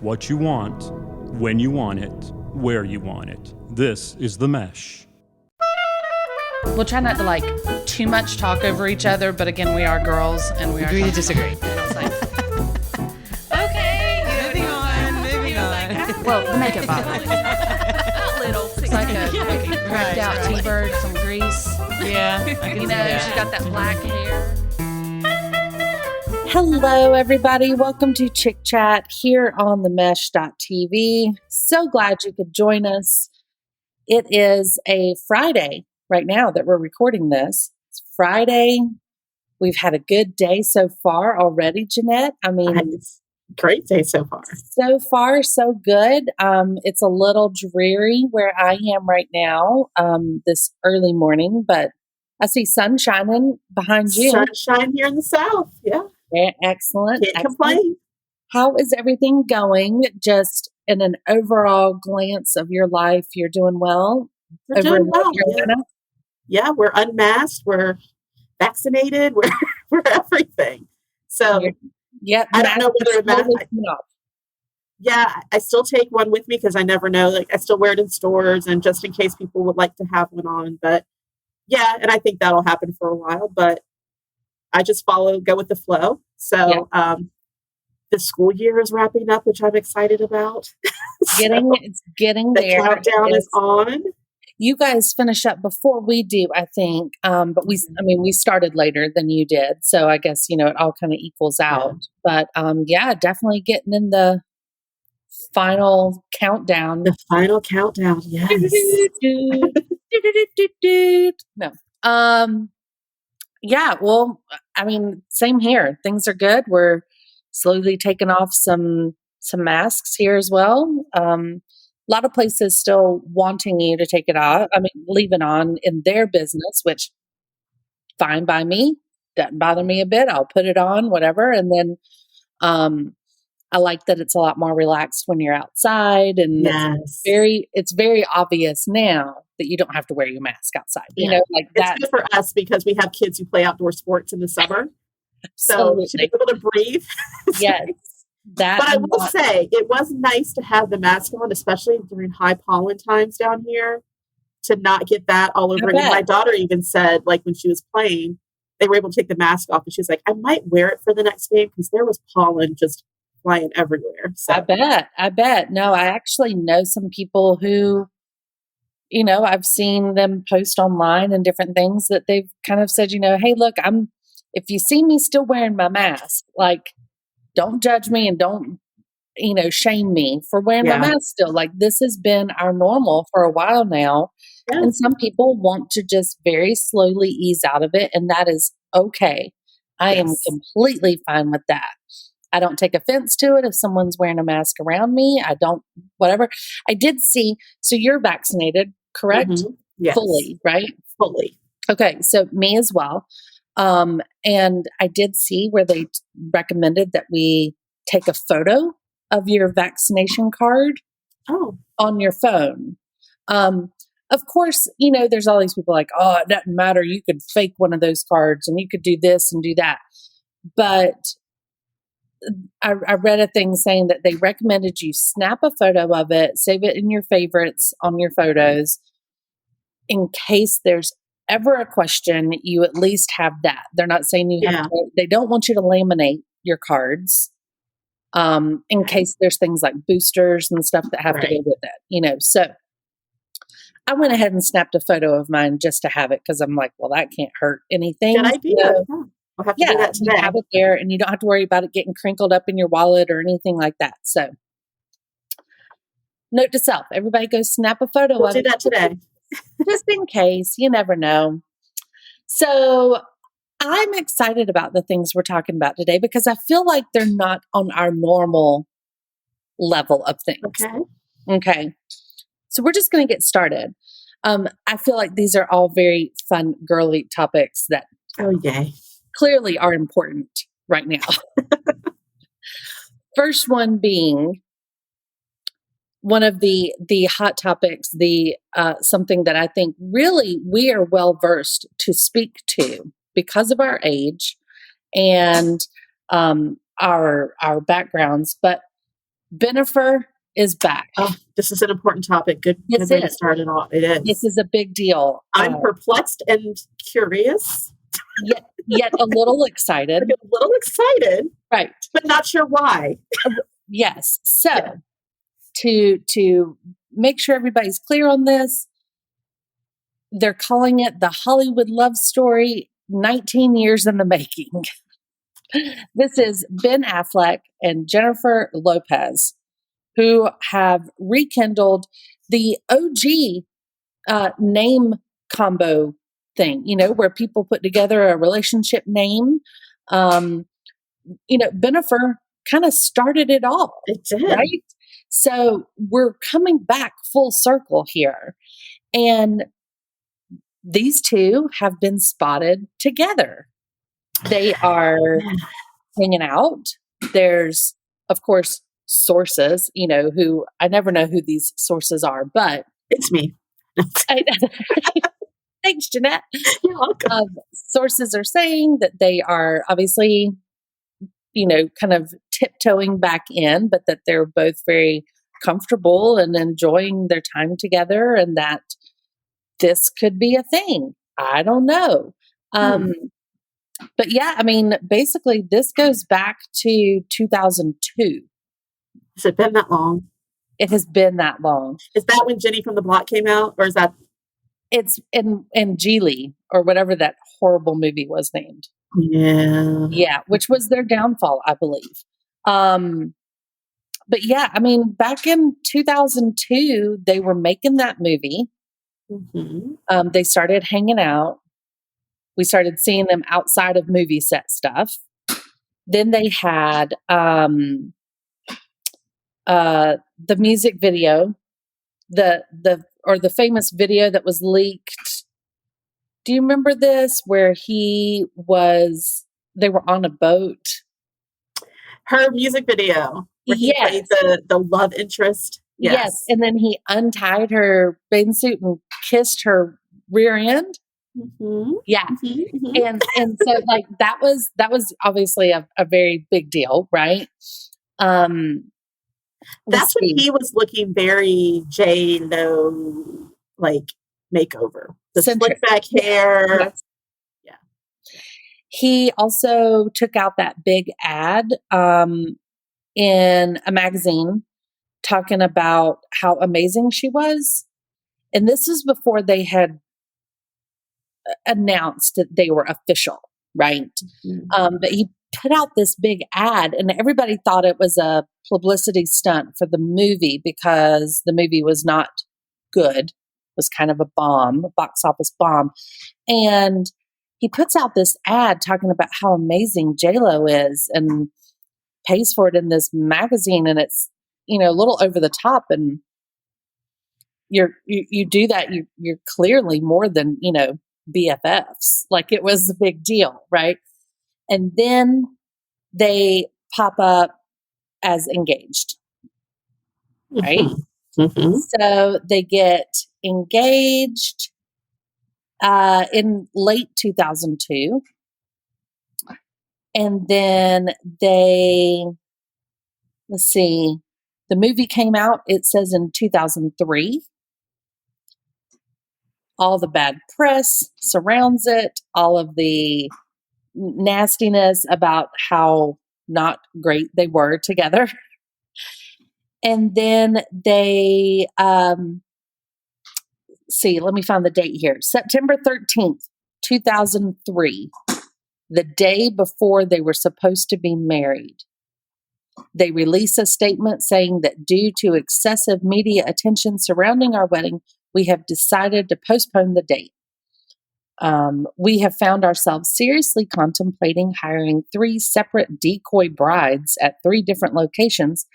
what you want, when you want it, where you want it. This is The Mesh. We'll try not to like too much talk over each other, but again, we are girls and we are agree to disagree. And I was like, Moving on. well, the makeup bottle. A little. It's like a cracked out T-bird, some grease. Yeah, I can You see know, that. she's got that black hair. Hello, everybody. Welcome to Chick Chat here on the Mesh.tv. So glad you could join us. It is a Friday right now that we're recording this. It's Friday. We've had a good day so far already, Jeanette. I mean, It's a great day so far. so far, so good. It's a little dreary where I am right now this early morning, but I see sun shining behind you. Sunshine here in the South. Yeah. Excellent. Can't Excellent. complain. How is everything going? Just in an overall glance of your life, you're doing well? We're over doing in well. North Carolina? Yeah, we're unmasked. We're vaccinated. We're everything. So, Yeah, I don't know whether that. I still take one with me because I never know. Like, I still wear it in stores and just in case people would like to have one on. But yeah, and I think that'll happen for a while. But I just go with the flow. So, the school year is wrapping up, which I'm excited about. It's getting The there. countdown is on. You guys finish up before we do, I think. But we started later than you did. So I guess, it all kind of equals out. But definitely getting in the final countdown. The final countdown, yes. No. Same here. Things are good. We're slowly taking off some masks here as well. A lot of places still wanting you to take it off. Leave it on in their business, which fine by me. Doesn't bother me a bit. I'll put it on, whatever. And then I like that it's a lot more relaxed when you're outside, and Yes. it's very obvious now that you don't have to wear your mask outside. Yeah. Like that. It's good for us because we have kids who play outdoor sports in the summer. So to be able to breathe. Yes. That. But I will say it was nice to have the mask on, especially during high pollen times down here, to not get that all over. And my daughter even said, like when she was playing, they were able to take the mask off, and she's like, I might wear it for the next game because there was pollen just flying everywhere. So. I bet. No, I actually know some people who, I've seen them post online and different things that they've kind of said, hey, look, if you see me still wearing my mask, like, don't judge me and don't, shame me for wearing my mask still. Like, this has been our normal for a while now. Yeah. And some people want to just very slowly ease out of it. And that is okay. I am completely fine with that. I don't take offense to it if someone's wearing a mask around me. I don't, whatever. I did see, so you're vaccinated, correct? Mm-hmm. Yes. Fully, right? Fully. Okay, so me as well. And I did see where they recommended that we take a photo of your vaccination card on your phone. Of course, there's all these people like, oh, it doesn't matter. You could fake one of those cards and you could do this and do that. But I read a thing saying that they recommended you snap a photo of it, save it in your favorites on your photos. In case there's ever a question, you at least have that. They're not saying you have to, they don't want you to laminate your cards in case there's things like boosters and stuff that have to go with it, So I went ahead and snapped a photo of mine just to have it because I'm like, well, that can't hurt anything. Good idea. So, I'll have to do that today. You have it there and you don't have to worry about it getting crinkled up in your wallet or anything like that. So note to self, everybody go snap a photo We'll of do it. that today. Just in case, you never know. So I'm excited about the things we're talking about today because I feel like they're not on our normal level of things. Okay. So we're just going to get started. I feel like these are all very fun, girly topics that clearly are important right now. First one being one of the hot topics, something that I think really we are well versed to speak to because of our age and our backgrounds, but Bennifer is back. Oh, this is an important topic. Good This way to is. start it off. It is. This is a big deal. I'm perplexed and curious. Yet a little excited. I'm a little excited, Right. but not sure why. Yes. So to make sure everybody's clear on this, they're calling it the Hollywood love story 19 years in the making. This is Ben Affleck and Jennifer Lopez, who have rekindled the OG name combo thing, where people put together a relationship name. Bennifer kind of started it all. It did. Right? So we're coming back full circle here. And these two have been spotted together. They are hanging out. There's, of course, sources, who I never know who these sources are, but it's me. Thanks, Jeanette. You're welcome. Sources are saying that they are obviously, kind of tiptoeing back in, but that they're both very comfortable and enjoying their time together, and that this could be a thing. I don't know. But yeah, basically this goes back to 2002. Has it been that long? It has been that long. Is that when Jenny from the Block came out, or is that? It's in Geely, or whatever that horrible movie was named. Yeah. Yeah, which was their downfall, I believe. But yeah, back in 2002, they were making that movie. Mm-hmm. They started hanging out. We started seeing them outside of movie set stuff. Then they had the music video, the famous video that was leaked. Do you remember this? Where they were on a boat. Her music video. Where he played the love interest. Yes. And then he untied her bathing suit and kissed her rear end. Mm-hmm. Yeah. Mm-hmm. And so that was obviously a very big deal, right? That's when he was looking very J-Lo makeover. The slick back hair. Yes. Yeah. He also took out that big ad in a magazine talking about how amazing she was. And this is before they had announced that they were official, right? Mm-hmm. But he put out this big ad, and everybody thought it was a publicity stunt for the movie because the movie was not good. It was kind of a box office bomb. And he puts out this ad talking about how amazing J-Lo is and pays for it in this magazine, and it's a little over the top, and you do that, you're clearly more than BFFs. It was a big deal, right? And then they pop up as engaged, right? Mm-hmm. So they get engaged in late 2002. And then let's see, the movie came out, it says in 2003. All the bad press surrounds it, all of the nastiness about how not great they were together. And then they, let me find the date here. September 13th, 2003, the day before they were supposed to be married. They release a statement saying that due to excessive media attention surrounding our wedding, we have decided to postpone the date. We have found ourselves seriously contemplating hiring 3 separate decoy brides at 3 different locations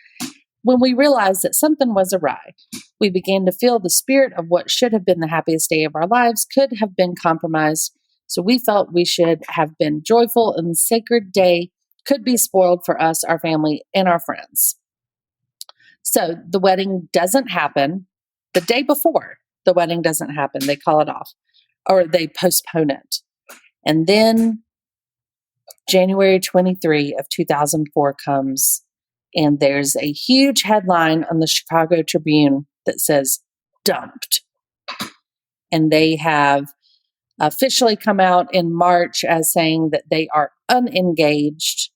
when we realized that something was awry. We began to feel the spirit of what should have been the happiest day of our lives could have been compromised, so we felt we should have been joyful and the sacred day could be spoiled for us, our family, and our friends. So the wedding doesn't happen. The day before, the wedding doesn't happen. They call it off, or they postpone it. And then January 23 of 2004 comes, And there's a huge headline on the Chicago Tribune that says dumped. And they have officially come out in March as saying that they are unengaged.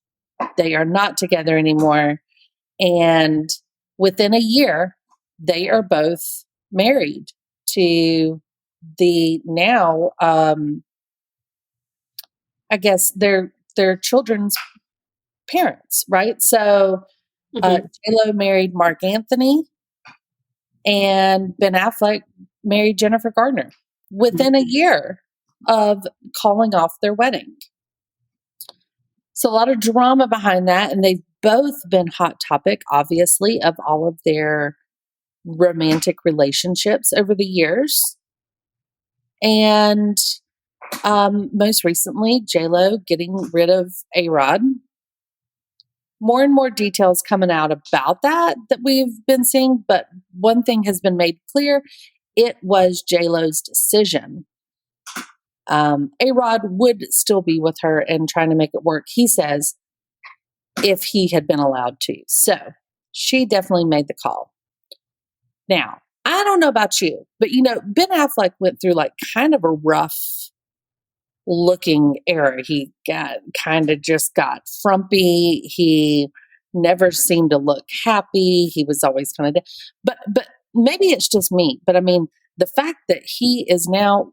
They are not together anymore. And within a year, they are both married to the now, I guess, their children's parents, right? So J-Lo married Mark Anthony, and Ben Affleck married Jennifer Gardner within a year of calling off their wedding. So a lot of drama behind that, and they've both been hot topic, obviously, of all of their romantic relationships over the years. And most recently, J-Lo getting rid of A-Rod. More and more details coming out about that we've been seeing, but one thing has been made clear. It was J-Lo's decision. A-Rod would still be with her and trying to make it work, he says, if he had been allowed to. So she definitely made the call. Now, I don't know about you, but Ben Affleck went through like kind of a rough looking era. He just got frumpy. He never seemed to look happy. He was always kind of, but maybe it's just me. But I mean, the fact that he is now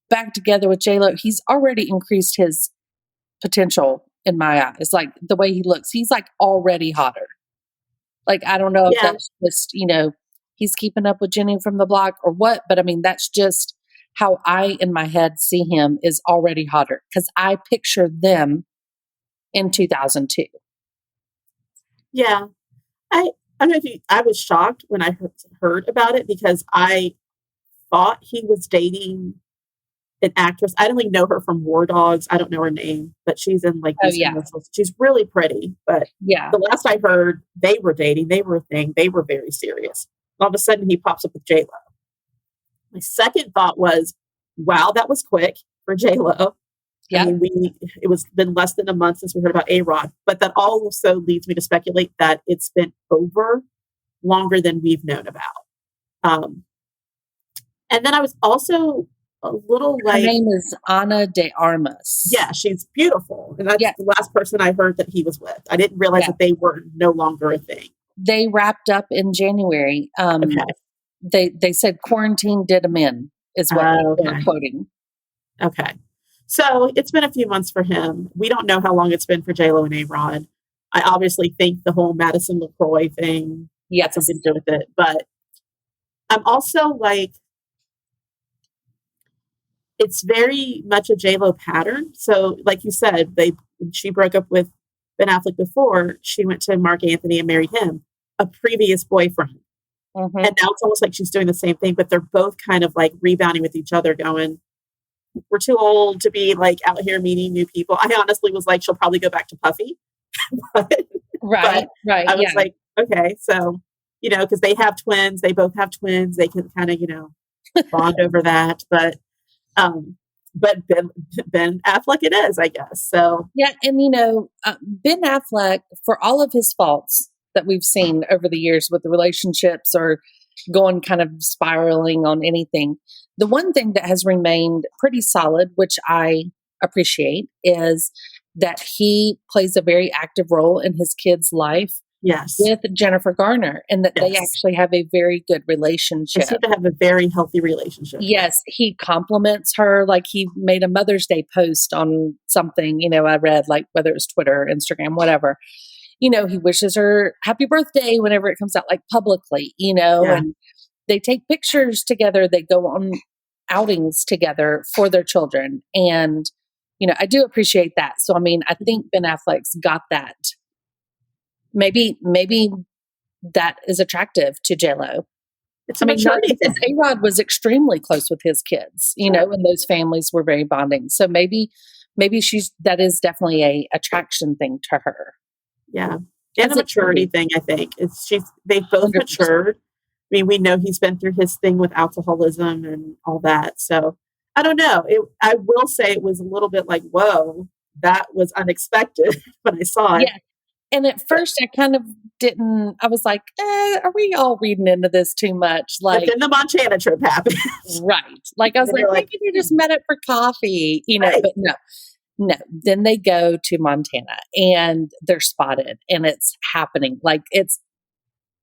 back together with J-Lo, he's already increased his potential in my eyes. Like the way he looks, he's like already hotter. Like, I don't know if that's just, he's keeping up with Jenny from the block or what, but I mean, that's just how I, in my head, see him is already hotter because I picture them in 2002. Yeah. I don't know I was shocked when I heard about it because I thought he was dating an actress. I don't even know her from War Dogs. I don't know her name, but she's in like these commercials. She's really pretty, but the last I heard, they were dating. They were a thing. They were very serious. All of a sudden, he pops up with J-Lo. My second thought was, wow, that was quick for J-Lo. Yeah. I mean, it was been less than a month since we heard about A-Rod, but that also leads me to speculate that it's been over longer than we've known about. And then I was also a little like... Her name is Ana de Armas. Yeah, she's beautiful. And that's the last person I heard that he was with. I didn't realize that they were no longer a thing. They wrapped up in January. They said quarantine did them in, is what they're quoting. Okay. So it's been a few months for him. We don't know how long it's been for J-Lo and A-Rod. I obviously think the whole Madison LaCroix thing had something to do with it. But I'm also like, it's very much a J-Lo pattern. So like you said, when she broke up with Ben Affleck before, she went to Mark Anthony and married him, a previous boyfriend. Mm-hmm. And now it's almost like she's doing the same thing, but they're both kind of like rebounding with each other going, we're too old to be like out here meeting new people. I honestly was like, she'll probably go back to Puffy. Right. I was like, okay. So, because they have twins, they both have twins. They can kind of, bond over that. But Ben Affleck it is, I guess. So yeah, and Ben Affleck, for all of his faults that we've seen over the years with the relationships or going kind of spiraling on anything, the one thing that has remained pretty solid, which I appreciate, is that he plays a very active role in his kid's life. Yes. With Jennifer Garner, and that they actually have a very good relationship. They seem to have a very healthy relationship. Yes, he compliments her. Like he made a Mother's Day post on something, I read, like whether it was Twitter, Instagram, whatever. He wishes her happy birthday whenever it comes out, like publicly, and they take pictures together. They go on outings together for their children. And, I do appreciate that. So, I mean, I think Ben Affleck's got that. Maybe that is attractive to J-Lo. It's a maturity thing. A-Rod was extremely close with his kids, and those families were very bonding. So maybe that is definitely a attraction thing to her. Yeah. And a maturity thing, I think. They've both 100%. Matured. I mean, we know he's been through his thing with alcoholism and all that. So I don't know. I will say it was a little bit like, whoa, that was unexpected when I saw it. Yeah. And at first, I kind of didn't. I was like, "Are we all reading into this too much?" But Like, then the Montana trip happened. right? Like, I was And like, you're like, maybe they just met up for coffee, Right. But no, no. Then they go to Montana, and they're spotted, and it's happening. Like,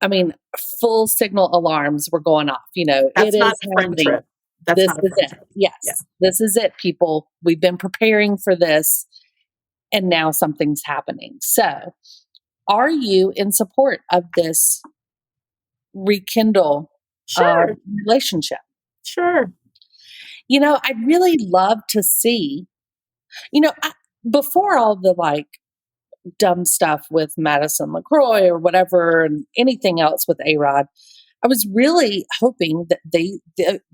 I mean, full signal alarms were going off. That's It not is a friend happening. trip. That's This not a is friend it. trip. Yes, Yeah. this is it, people. We've been preparing for this, and now something's happening. So, are you in support of this rekindle Sure. relationship? Sure. I'd really love to see, before all the like dumb stuff with Madison LaCroix or whatever, and anything else with A Rod, I was really hoping that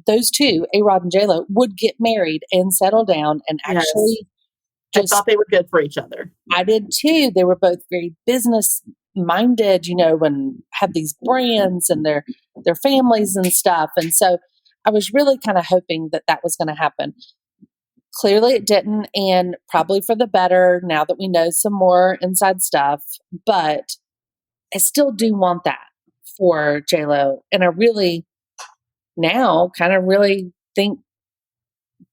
those two, A Rod and J-Lo, would get married and settle down and Yes. actually I just. thought they were good for each other. I did too. They were both very business minded, and have these brands and their families and stuff. And so I was really kind of hoping that was going to happen. Clearly it didn't, and probably for the better now that we know some more inside stuff. But I still do want that for J-Lo. And I really now kind of really think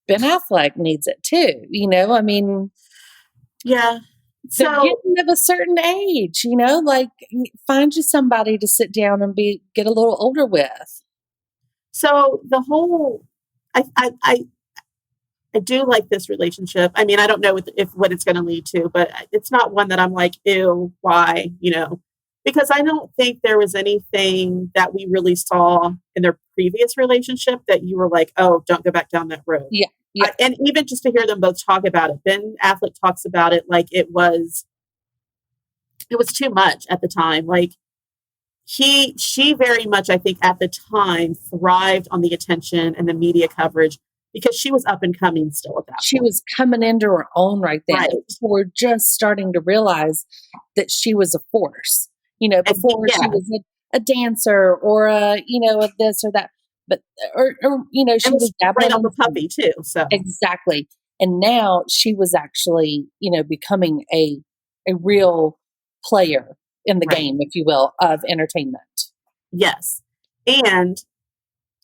Ben Affleck needs it too. I mean, Yeah. they're So getting of a certain age, like find you somebody to sit down and get a little older with. so the whole I do like this relationship. I mean, I don't know what it's going to lead to, but it's not one that I'm like, ew, why, because I don't think there was anything that we really saw in their previous relationship that you were like, oh, don't go back down that road. Yeah. Yeah. And even just to hear them both talk about it, Ben Affleck talks about it like it was too much at the time. Like she very much, I think at the time thrived on the attention and the media coverage because she was up and coming still at that She point. was coming into her own right then. Right. People were just starting to realize that she was a force. Before yeah. she was a dancer or a this or that. But or she was right on the in- puppy too. So Exactly. And now she was actually, becoming a real player in the Right. game, if you will, of entertainment. yes. And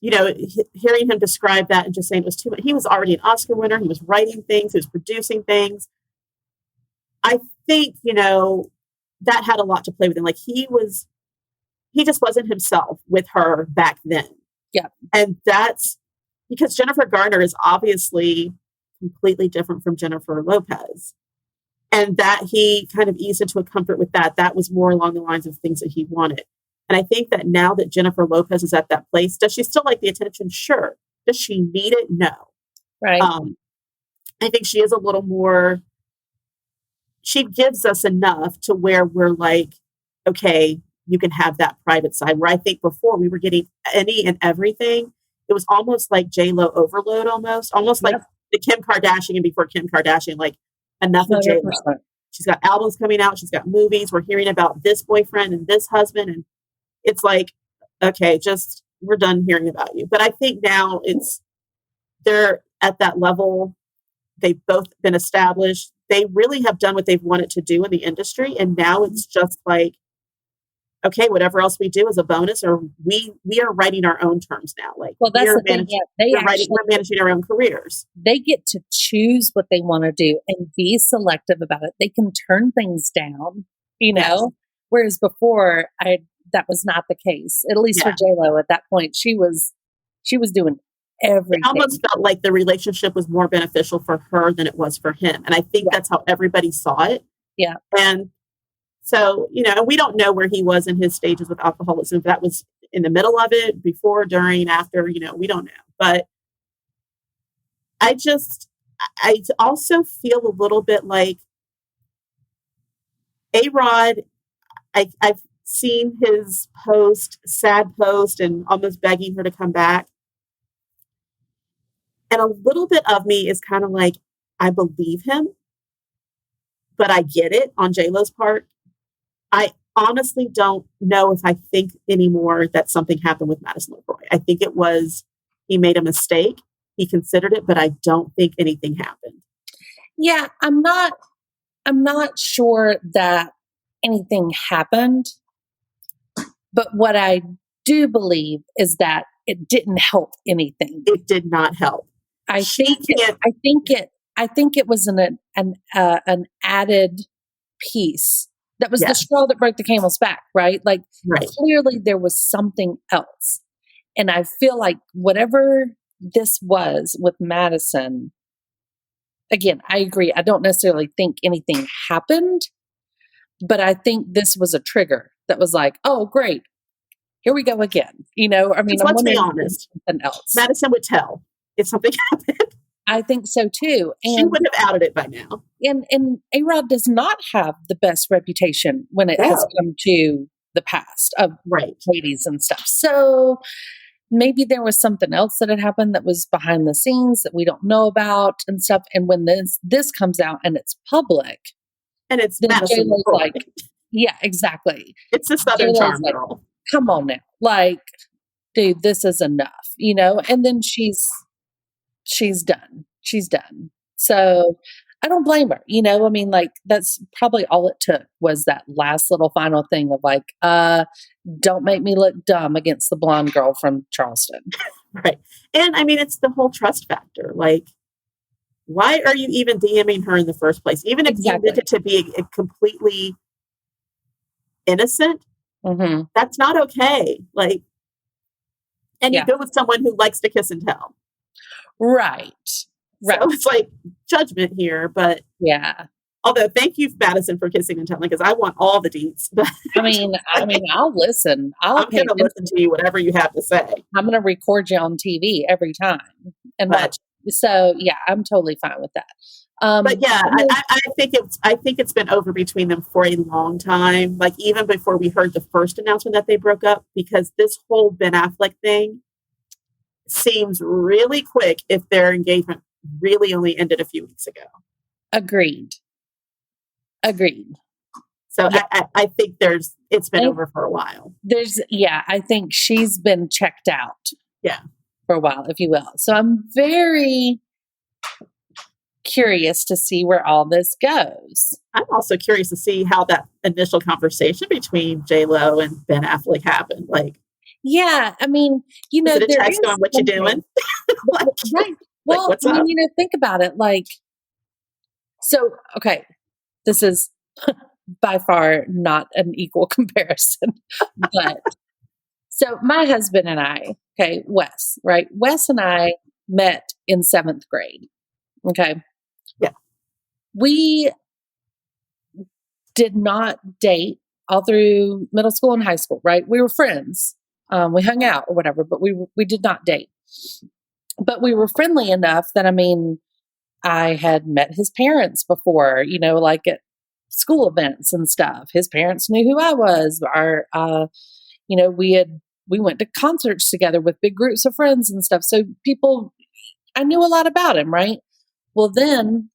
hearing him describe that and just saying it was too much. He was already an Oscar winner. He was writing things. He was producing things. I think, that had a lot to play with him. Like he just wasn't himself with her back then. Yeah. And that's because Jennifer Garner is obviously completely different from Jennifer Lopez. And that he kind of eased into a comfort with that. That was more along the lines of things that he wanted. And I think that now that Jennifer Lopez is at that place, does she still like the attention? Sure. Does she need it? No. Right. I think she is a little more, she gives us enough to where we're like, okay, you can have that private side. Where I think before we were getting any and everything, it was almost like J-Lo overload almost like the Kim Kardashian and before Kim Kardashian, like enough of J-Lo. She's got albums coming out. She's got movies. We're hearing about this boyfriend and this husband. And it's like, okay, just we're done hearing about you. But I think now they're at that level. They've both been established. They really have done what they've wanted to do in the industry. And now it's just like, okay, whatever else we do is a bonus, or we are writing our own terms now. Like, well, that's the thing. Yeah, we're managing our own careers. They get to choose what they want to do and be selective about it. They can turn things down, Yes. Whereas before, that was not the case. At least for J-Lo at that point, she was doing everything. It almost felt like the relationship was more beneficial for her than it was for him, and I think that's how everybody saw it. Yeah, and so we don't know where he was in his stages with alcoholism. If that was in the middle of it, before, during, after, we don't know. But I also feel a little bit like A-Rod. I've seen his sad post and almost begging her to come back. And a little bit of me is kind of like, I believe him, but I get it on J-Lo's part. I honestly don't know if I think anymore that something happened with Madison LaCroix. I think it was, he made a mistake. He considered it, but I don't think anything happened. Yeah, I'm not sure that anything happened. But what I do believe is that it didn't help anything. It did not help. I She think can't. I think it was an added piece that was the Yes. straw that broke the camel's back, right? Like Right. clearly there was something else. And I feel like whatever this was with Madison, again, I agree. I don't necessarily think anything happened, but I think this was a trigger that was like, oh, great. Here we go again. You know, I mean, Let's be wondering if honest. there's something else. Madison would tell if something happened. I think so too. She And would have outed it by now. and A-Rod does not have the best reputation when it has No. come to the past of Right. ladies and stuff. So maybe there was something else that had happened that was behind the scenes that we don't know about and stuff. And when this comes out and it's public, And it's then Madison. J-Lo's Roy. like, yeah, exactly. It's the Southern J-Lo's Charm like, girl. come on now. Like, dude, this is enough, you know? And then she's done. She's done. So I don't blame her, you know? I mean, like, that's probably all it took was that last little final thing of like, don't make me look dumb against the blonde girl from Charleston. Right. And I mean, it's the whole trust factor. Like, why are you even DMing her in the first place? Even if Exactly. you meant it to be a completely innocent, Hmm. that's not okay. Like, and Yeah. you go with someone who likes to kiss and tell. Right. Right. So it's like judgment here. But Yeah. although, thank you, Madison, for kissing and telling, because I want all the deets. But I mean, I'll listen. I'll I'm pay going to attention. listen to you, whatever you have to say. I'm going to record you on TV every time and But- watch. So yeah, I'm totally fine with that. But yeah, I mean, I think it's been over between them for a long time. Like even before we heard the first announcement that they broke up, because this whole Ben Affleck thing seems really quick if their engagement really only ended a few weeks ago. agreed. So Yeah. I think it's been I- over for a while. I think she's been checked out. Yeah. For a while, if you will. So I'm very curious to see where all this goes. I'm also curious to see how that initial conversation between J-Lo and Ben Affleck happened. Like, Yeah, I mean, you know, is it a there text is going, "What you something- doing?" Like, Right. Well, what's I mean, up? you know, think about it. Like, so, okay, this is by far not an equal comparison, but so my husband and I, okay, Wes, right? Wes and I met in 7th grade. Okay. Yeah. We did not date all through middle school and high school, right? We were friends. We hung out or whatever, but we did not date. But we were friendly enough that, I mean, I had met his parents before, you know, like at school events and stuff. His parents knew who I was. You know, we went to concerts together with big groups of friends and stuff. So I knew a lot about him, right? Well, then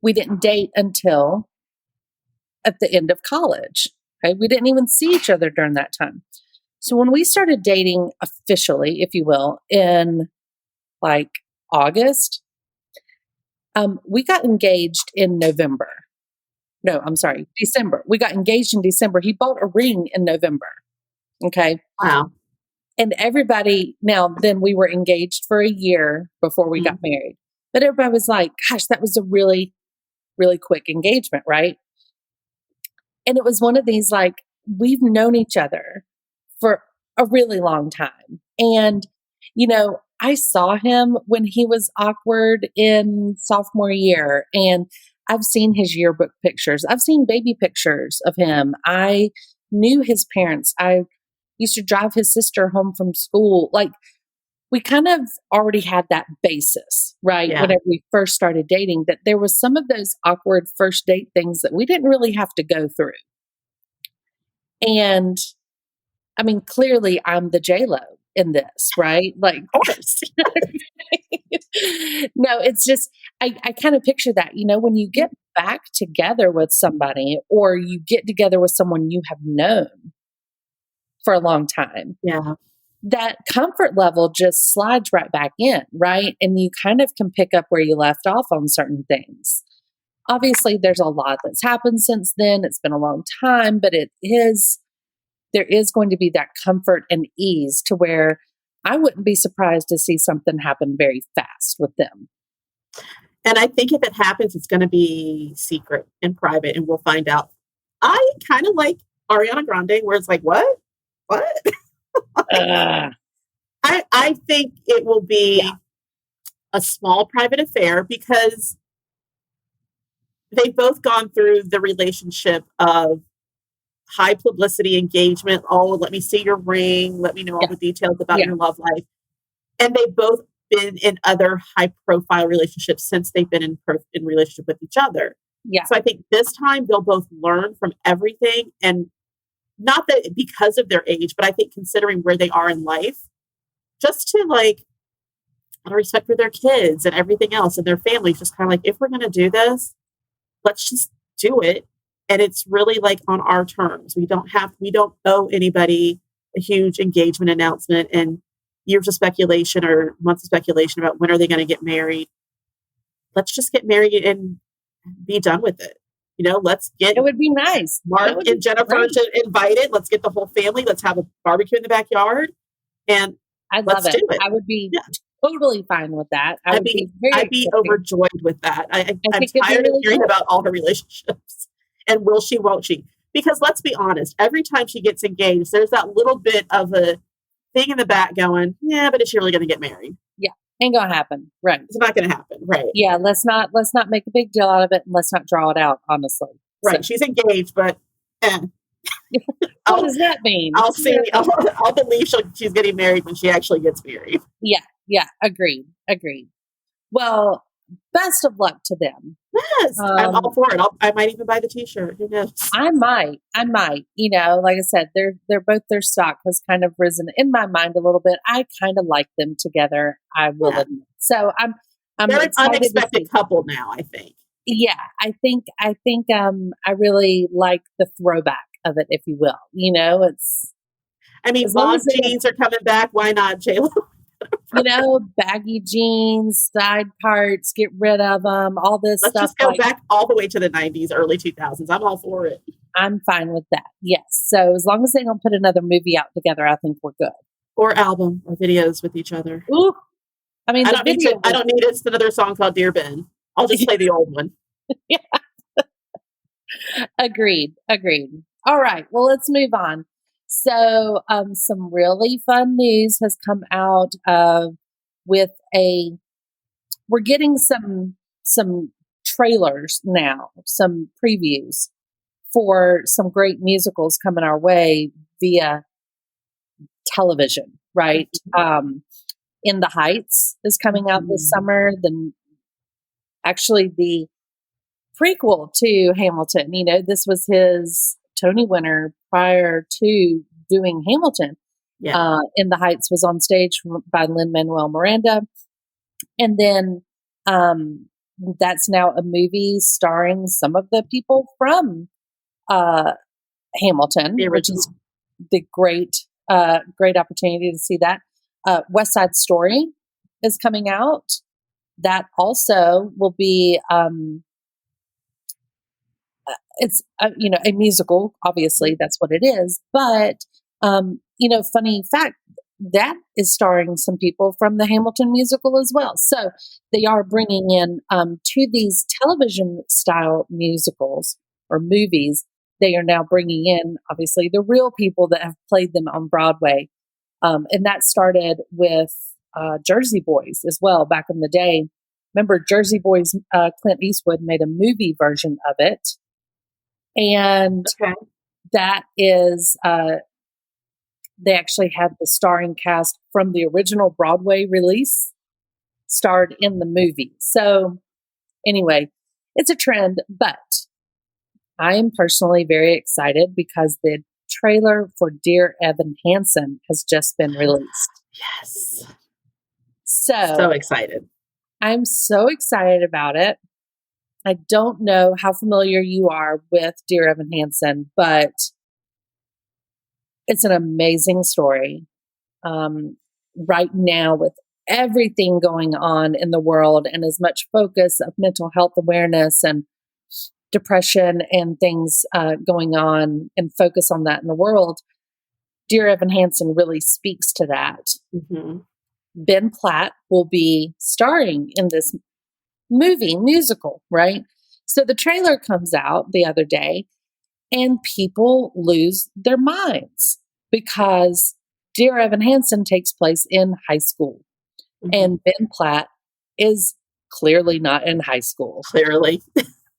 we didn't date until at the end of college. Okay. We didn't even see each other during that time. So when we started dating officially, if you will, in like August, we got engaged in November. No, I'm sorry, December. We got engaged in December. He bought a ring in November. Okay. Wow. And everybody, now then we were engaged for a year before we got married. But everybody was like, gosh, that was a really, really quick engagement, right? And it was one of these like, we've known each other for a really long time. And, you know, I saw him when he was awkward in sophomore year, and I've seen his yearbook pictures. I've seen baby pictures of him. I knew his parents. I used to drive his sister home from school. Like, we kind of already had that basis, right? Yeah. Whenever we first started dating, that there was some of those awkward first date things that we didn't really have to go through. And I mean, clearly I'm the J-Lo in this, right? Like, Of course. no, it's just, I kind of picture that, you know, when you get back together with somebody or you get together with someone you have known for a long time, Yeah. that comfort level just slides right back in, right? And you kind of can pick up where you left off on certain things. Obviously, there's a lot that's happened since then. It's been a long time, but there is going to be that comfort and ease to where I wouldn't be surprised to see something happen very fast with them. And I think if it happens, it's going to be secret and private, and we'll find out. I kind of like Ariana Grande, where it's like, what? I think it will be a small private affair because they've both gone through the relationship of high publicity engagement. Oh, let me see your ring. Let me know all the details about your love life. And they've both been in other high profile relationships since they've been in relationship with each other. Yeah. So I think this time they'll both learn from everything, and not that because of their age, but I think considering where they are in life, just to like out of respect for their kids and everything else and their families, just kind of like, if we're going to do this, let's just do it. And it's really like on our terms. We don't owe anybody a huge engagement announcement and years of speculation or months of speculation about when are they going to get married. Let's just get married and be done with it. Let's get it would be nice. Mark and Jennifer invited. Let's get the whole family. Let's have a barbecue in the backyard. And I'd love it. I would be totally fine with that. I'd be overjoyed with that. I'm tired of hearing about all her relationships. And will she, won't she? Because let's be honest, every time she gets engaged, there's that little bit of a thing in the back going, yeah, but is she really going to get married? Yeah, ain't gonna happen. Right. It's not going to happen. Right. Yeah, let's not make a big deal out of it, and let's not draw it out, honestly. Right. So. She's engaged, but what does that mean? I'll see. I'll believe she's getting married when she actually gets married. Yeah. Agreed. Well, best of luck to them. Yes, I'm all for it. I might even buy the T-shirt. Who knows? I might. Like I said, they're both, their stock has kind of risen in my mind a little bit. I kind of like them together. I will admit. So I'm they're an unexpected couple now. I think. Yeah, I think I really like the throwback of it, if you will. It's. I mean, long jeans are coming back. Why not, J-Lo? Baggy jeans, side parts, get rid of them, all this stuff. Let's just go back all the way to the 90s, early 2000s. I'm all for it. I'm fine with that. Yes. So as long as they don't put another movie out together, I think we're good. Or album or videos with each other. Ooh. I mean, I don't need it. It's another song called Dear Ben. I'll just play the old one. Yeah. Agreed. All right. Well, let's move on. So, some really fun news has come out we're getting some trailers now, some previews for some great musicals coming our way via television, right? In the Heights is coming out this summer. Actually the prequel to Hamilton, this was his Tony winner prior to doing Hamilton. In the Heights was on stage by Lin-Manuel Miranda. And then that's now a movie starring some of the people from Hamilton, which is the great opportunity to see that. West Side Story is coming out. That also will be it's a musical, obviously that's what it is, but funny fact, that is starring some people from the Hamilton musical as well. So they are bringing in to these television style musicals or movies, they are now bringing in obviously the real people that have played them on Broadway. And that started with Jersey Boys as well back in the day. Remember Jersey Boys, Clint Eastwood made a movie version of it. And that is, they actually had the starring cast from the original Broadway release starred in the movie. So anyway, it's a trend, but I am personally very excited because the trailer for Dear Evan Hansen has just been released. Yes. So excited. I'm so excited about it. I don't know how familiar you are with Dear Evan Hansen, but it's an amazing story. Right now, with everything going on in the world and as much focus of mental health awareness and depression and things going on and focus on that in the world, Dear Evan Hansen really speaks to that. Mm-hmm. Ben Platt will be starring in this musical, right? So the trailer comes out the other day and people lose their minds because Dear Evan Hansen takes place in high school. Mm-hmm. And Ben Platt is clearly not in high school. Clearly.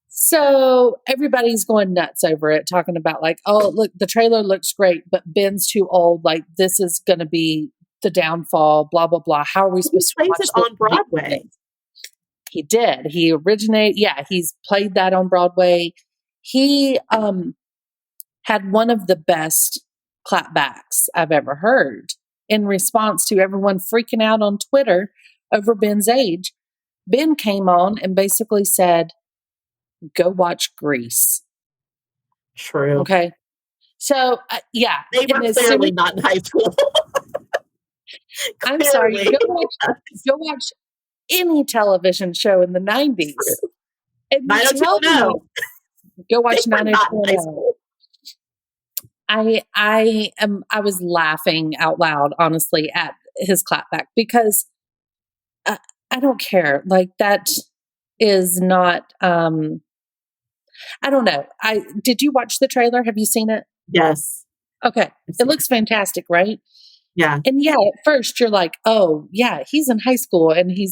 So everybody's going nuts over it, talking about like, oh, look, the trailer looks great, but Ben's too old. Like, this is going to be the downfall, blah, blah, blah. How are we supposed to watch it on Broadway? He did. He's played that on Broadway. He had one of the best clapbacks I've ever heard in response to everyone freaking out on Twitter over Ben's age. Ben came on and basically said, go watch Grease. True. Okay. So, yeah. They were clearly not in high school. I'm sorry. Go watch any television show in the 90s. And tell me, go watch 90210. I was laughing out loud, honestly, at his clapback because I don't care. Like, that is not, I don't know. Did you watch the trailer? Have you seen it? Yes. Okay. It looks fantastic, right? Yeah. And yeah, at first you're like, oh yeah, he's in high school and he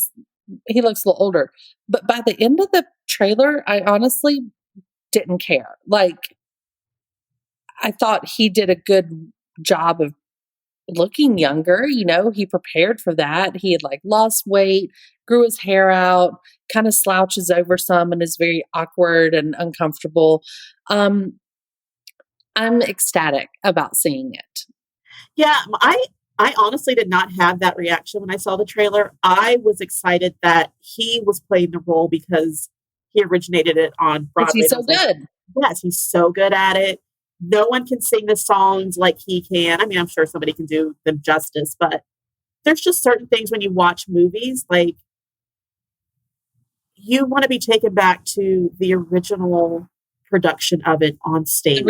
looks a little older. But by the end of the trailer, I honestly didn't care. Like, I thought he did a good job of looking younger. You know, he prepared for that. He had like lost weight, grew his hair out, kind of slouches over some and is very awkward and uncomfortable. I'm ecstatic about seeing it. Yeah, I honestly did not have that reaction when I saw the trailer. I was excited that he was playing the role because he originated it on Broadway. He's so good. Yes, he's so good at it. No one can sing the songs like he can. I mean, I'm sure somebody can do them justice, but there's just certain things when you watch movies, like you want to be taken back to the original production of it on stage.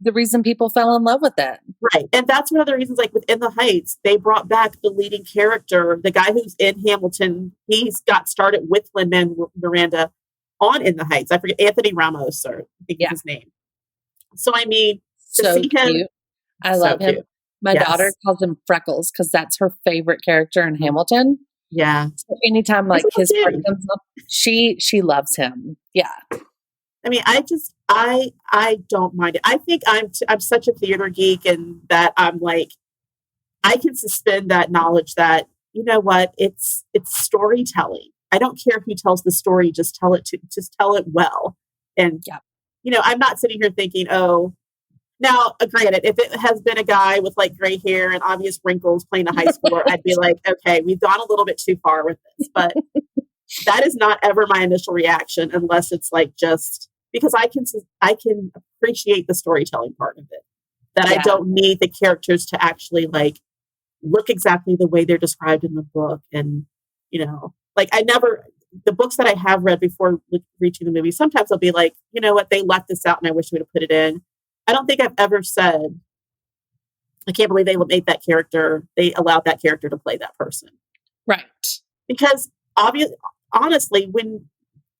The reason people fell in love with it. Right. And that's one of the reasons, like within the Heights, they brought back the leading character, the guy who's in Hamilton. He's got started with Lin-Manuel Miranda on In the Heights. I forget, Anthony Ramos, or I think is his name. So, I mean, to see him. Cute. I love him. Cute. My daughter calls him Freckles because that's her favorite character in Hamilton. Yeah. So anytime like his part comes up, she loves him. Yeah. I mean, I don't mind it. I think I'm such a theater geek, and that I'm like, I can suspend that knowledge that, you know what, it's storytelling. I don't care who tells the story, just tell it well. And you know, I'm not sitting here thinking, oh, now granted, if it has been a guy with like gray hair and obvious wrinkles playing a high schooler, I'd be like, okay, we've gone a little bit too far with this. But that is not ever my initial reaction, unless it's like just because I can appreciate the storytelling part of it. That I don't need the characters to actually like look exactly the way they're described in the book. And, you know, like the books that I have read before reaching the movie, sometimes I'll be like, you know what, they left this out and I wish we would have put it in. I don't think I've ever said, I can't believe they made that character, they allowed that character to play that person. Right. Because honestly, when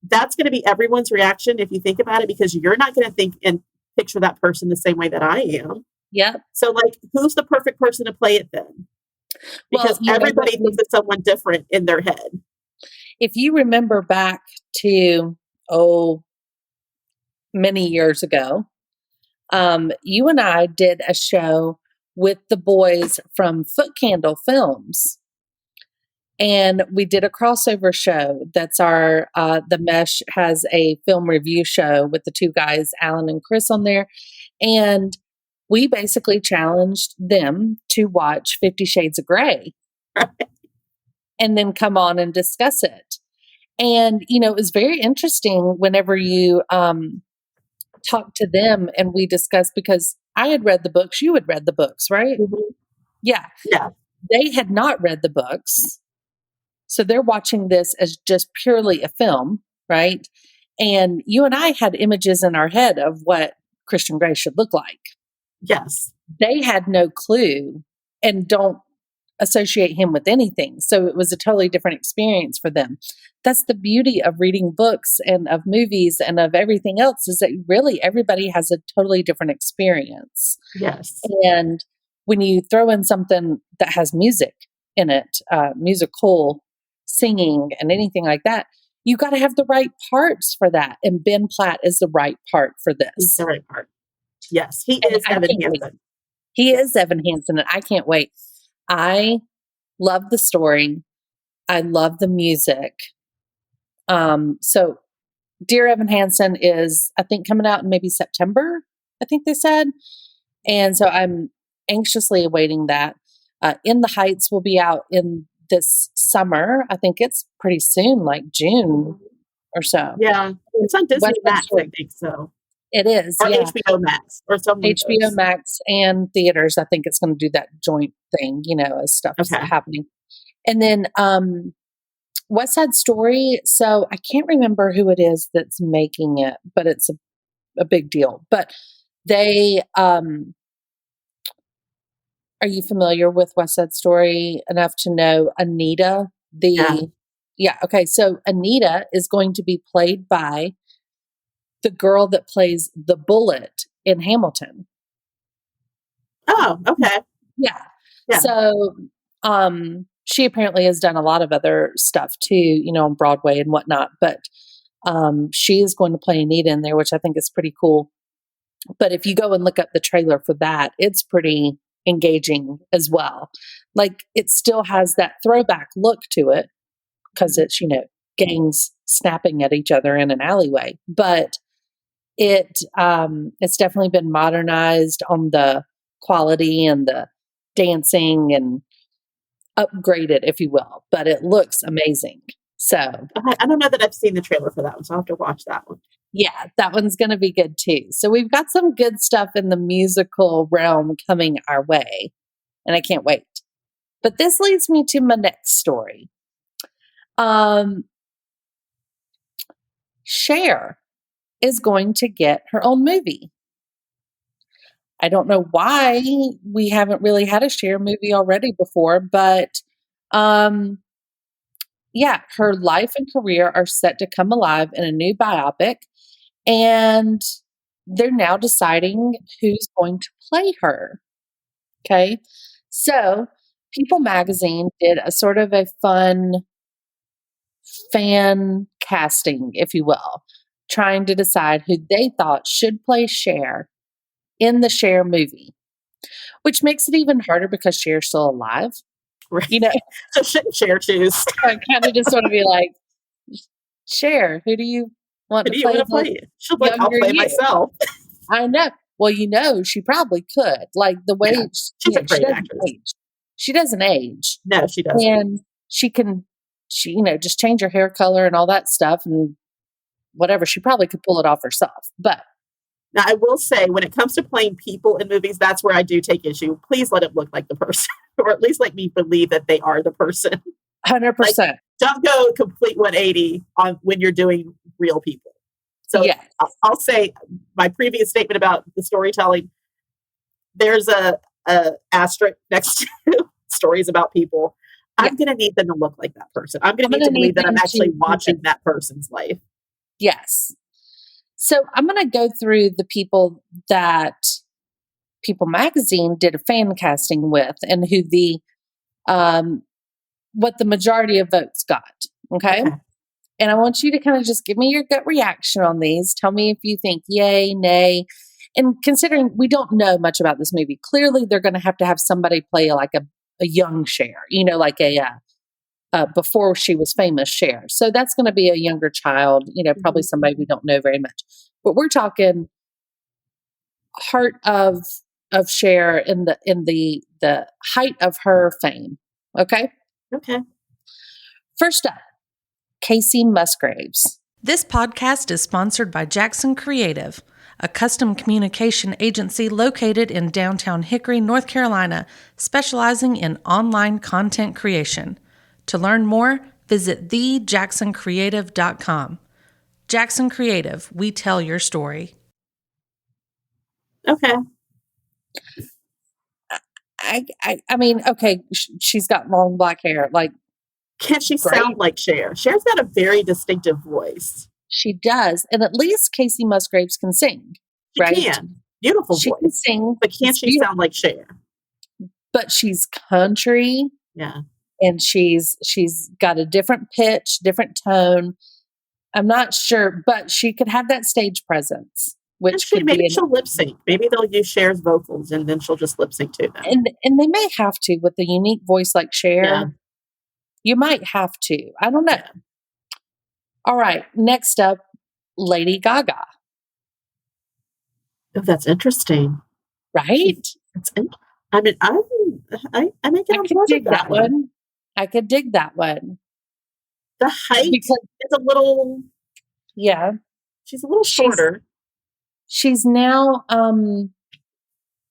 that's going to be everyone's reaction, if you think about it, because you're not going to think and picture that person the same way that I am. Yeah. So like, who's the perfect person to play it then? Because everybody thinks of someone different in their head. If you remember back to, many years ago, you and I did a show with the boys from Foot Candle Films. And we did a crossover show. That's our, The Mesh has a film review show with the two guys, Alan and Chris, on there. And we basically challenged them to watch 50 Shades of Grey and then come on and discuss it. And, you know, it was very interesting whenever you talked to them and we discussed, because I had read the books, you had read the books, right? Mm-hmm. Yeah. Yeah. They had not read the books. So they're watching this as just purely a film, right? And you and I had images in our head of what Christian Grey should look like. Yes. They had no clue and don't associate him with anything. So it was a totally different experience for them. That's the beauty of reading books and of movies and of everything else, is that really everybody has a totally different experience. Yes. And when you throw in something that has music in it, musical singing and anything like that, you got to have the right parts for that. And Ben Platt is the right part for He's this. the right part. Yes, he And is I Evan can't wait. Hansen. He is Evan Hansen, and I can't wait. I love the story. I love the music. So Dear Evan Hansen is, I think, coming out in maybe September, I think they said. And so I'm anxiously awaiting that. In the Heights will be out in this summer. I think it's pretty soon, like June or so. Yeah, it's on Disney West Max, Story. I think so. It is, Or yeah. HBO Max, or some of HBO those. Max and theaters. I think it's going to do that joint thing, as stuff's Okay. happening. And then West Side Story. So I can't remember who it is that's making it, but it's a big deal. But they, are you familiar with West Side Story enough to know Anita? Yeah. Okay. So Anita is going to be played by the girl that plays the Bullet in Hamilton. Oh, okay. Yeah. Yeah. So she apparently has done a lot of other stuff too, on Broadway and whatnot. But she is going to play Anita in there, which I think is pretty cool. But if you go and look up the trailer for that, it's pretty engaging as well. Like, it still has that throwback look to it because it's, gangs snapping at each other in an alleyway. But it's definitely been modernized on the quality and the dancing and upgraded, if you will. But it looks amazing. So I don't know that I've seen the trailer for that one, so I'll have to watch that one. yeah, that one's going to be good too. So we've got some good stuff in the musical realm coming our way, and I can't wait. But this leads me to my next story. Cher is going to get her own movie. I don't know why we haven't really had a Cher movie already before, but yeah, her life and career are set to come alive in a new biopic, and they're now deciding who's going to play her. Okay. So People Magazine did a sort of a fun fan casting, if you will, trying to decide who they thought should play Cher in the Cher movie, which makes it even harder because Cher's still alive. Right. So shouldn't Cher choose? I kind of just want to be like, Cher, who do you want Who to do you play? want to play? She'll be like, I'll younger play you. myself. I know. Well, she probably could. Like the way Yeah, she's a great doesn't actress. age. She doesn't age. No, she doesn't. And she just change her hair color and all that stuff and whatever. She probably could pull it off herself. But Now, I will say, when it comes to playing people in movies, that's where I do take issue. Please let it look like the person, or at least let me believe that they are the person. 100%. Don't go complete 180 on when you're doing real people. So Yeah. I'll say my previous statement about the storytelling. There's a asterisk next to stories about people. I'm going to need them to look like that person. I'm going to need to believe that I'm actually watching that person's life. Yes. So I'm going to go through the people that People Magazine did a fan casting with and who what the majority of votes got. Okay. And I want you to kind of just give me your gut reaction on these. Tell me if you think yay, nay. And considering we don't know much about this movie, clearly they're going to have somebody play like a young Cher, like a before she was famous Cher. So that's going to be a younger child, probably somebody we don't know very much. But we're talking heart of Cher in the height of her fame. Okay. Okay. First up, Casey Musgraves. This podcast is sponsored by Jackson Creative, a custom communication agency located in downtown Hickory, North Carolina, specializing in online content creation. To learn more, visit thejacksoncreative.com. Jackson Creative, we tell your story. Okay. I mean, okay, she's got long black hair. Like, Can she Great. sound like Cher? Cher's got a very distinctive voice. she does. And at least Casey Musgraves can sing, She right? can. Beautiful She can voice. sing, But can it's she beautiful. sound like Cher? But she's country Yeah. and she's got a different pitch, different tone. I'm not sure, but she could have that stage presence, And which could maybe be she'll lip sync. Maybe they'll use Cher's vocals and then she'll just lip sync to them. and they may have to with a unique voice like Cher. Yeah. You might have to. I don't know. Yeah. All right. Next up, Lady Gaga. Oh, that's interesting. Right? I mean, I may get I on could board dig with that one. I could dig that one. The height Because is a little. yeah, She's a little She's- shorter. she's now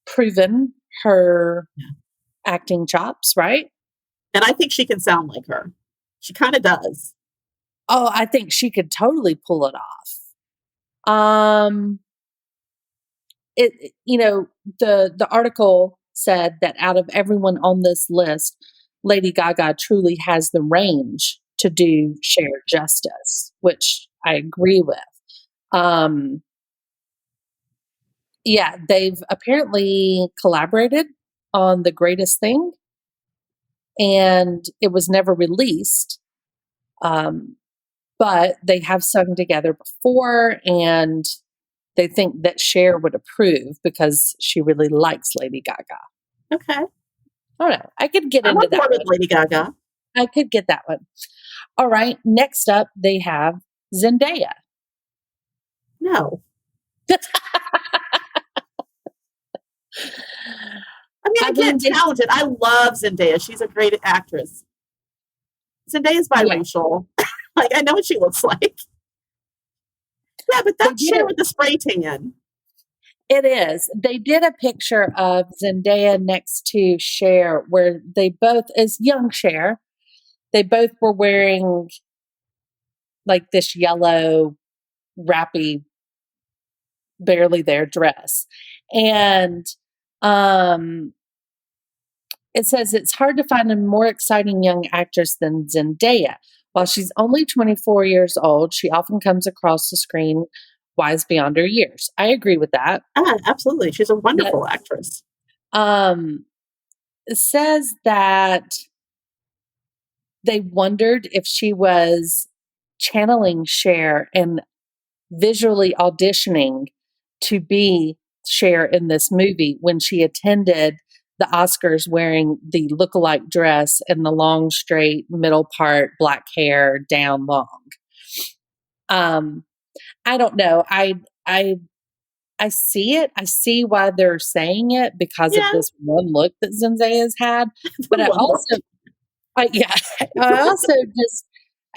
proven her acting chops, right? And I think she can sound like her. She kind of does. Oh, I think she could totally pull it off. The article said that out of everyone on this list, Lady Gaga truly has the range to do Cher justice, which I agree with. Yeah, they've apparently collaborated on The Greatest Thing, and it was never released. But they have sung together before, and they think that Cher would approve because she really likes Lady Gaga. Okay. I don't know. I could get I'm into on that board with one. Lady Gaga. I could get that one. All right. Next up, they have Zendaya. No. I mean, I again, mean, they- talented. I love Zendaya. She's a great actress. Zendaya's biracial. Like, I know what she looks like. Yeah, but that's did Cher it. with the spray tan. It is. They did a picture of Zendaya next to Cher where they both, as young Cher, they both were wearing like this yellow, wrappy, barely there dress. And it says it's hard to find a more exciting young actress than Zendaya. While she's only 24 years old, she often comes across the screen wise beyond her years. I agree with that. Absolutely. She's a wonderful actress. It says that they wondered if she was channeling Cher and visually auditioning to be Cher in this movie when she attended the Oscars wearing the lookalike dress and the long, straight middle part, black hair down long. I don't know. I see it. I see why they're saying it because of this one look that Zendaya's had. But I also, I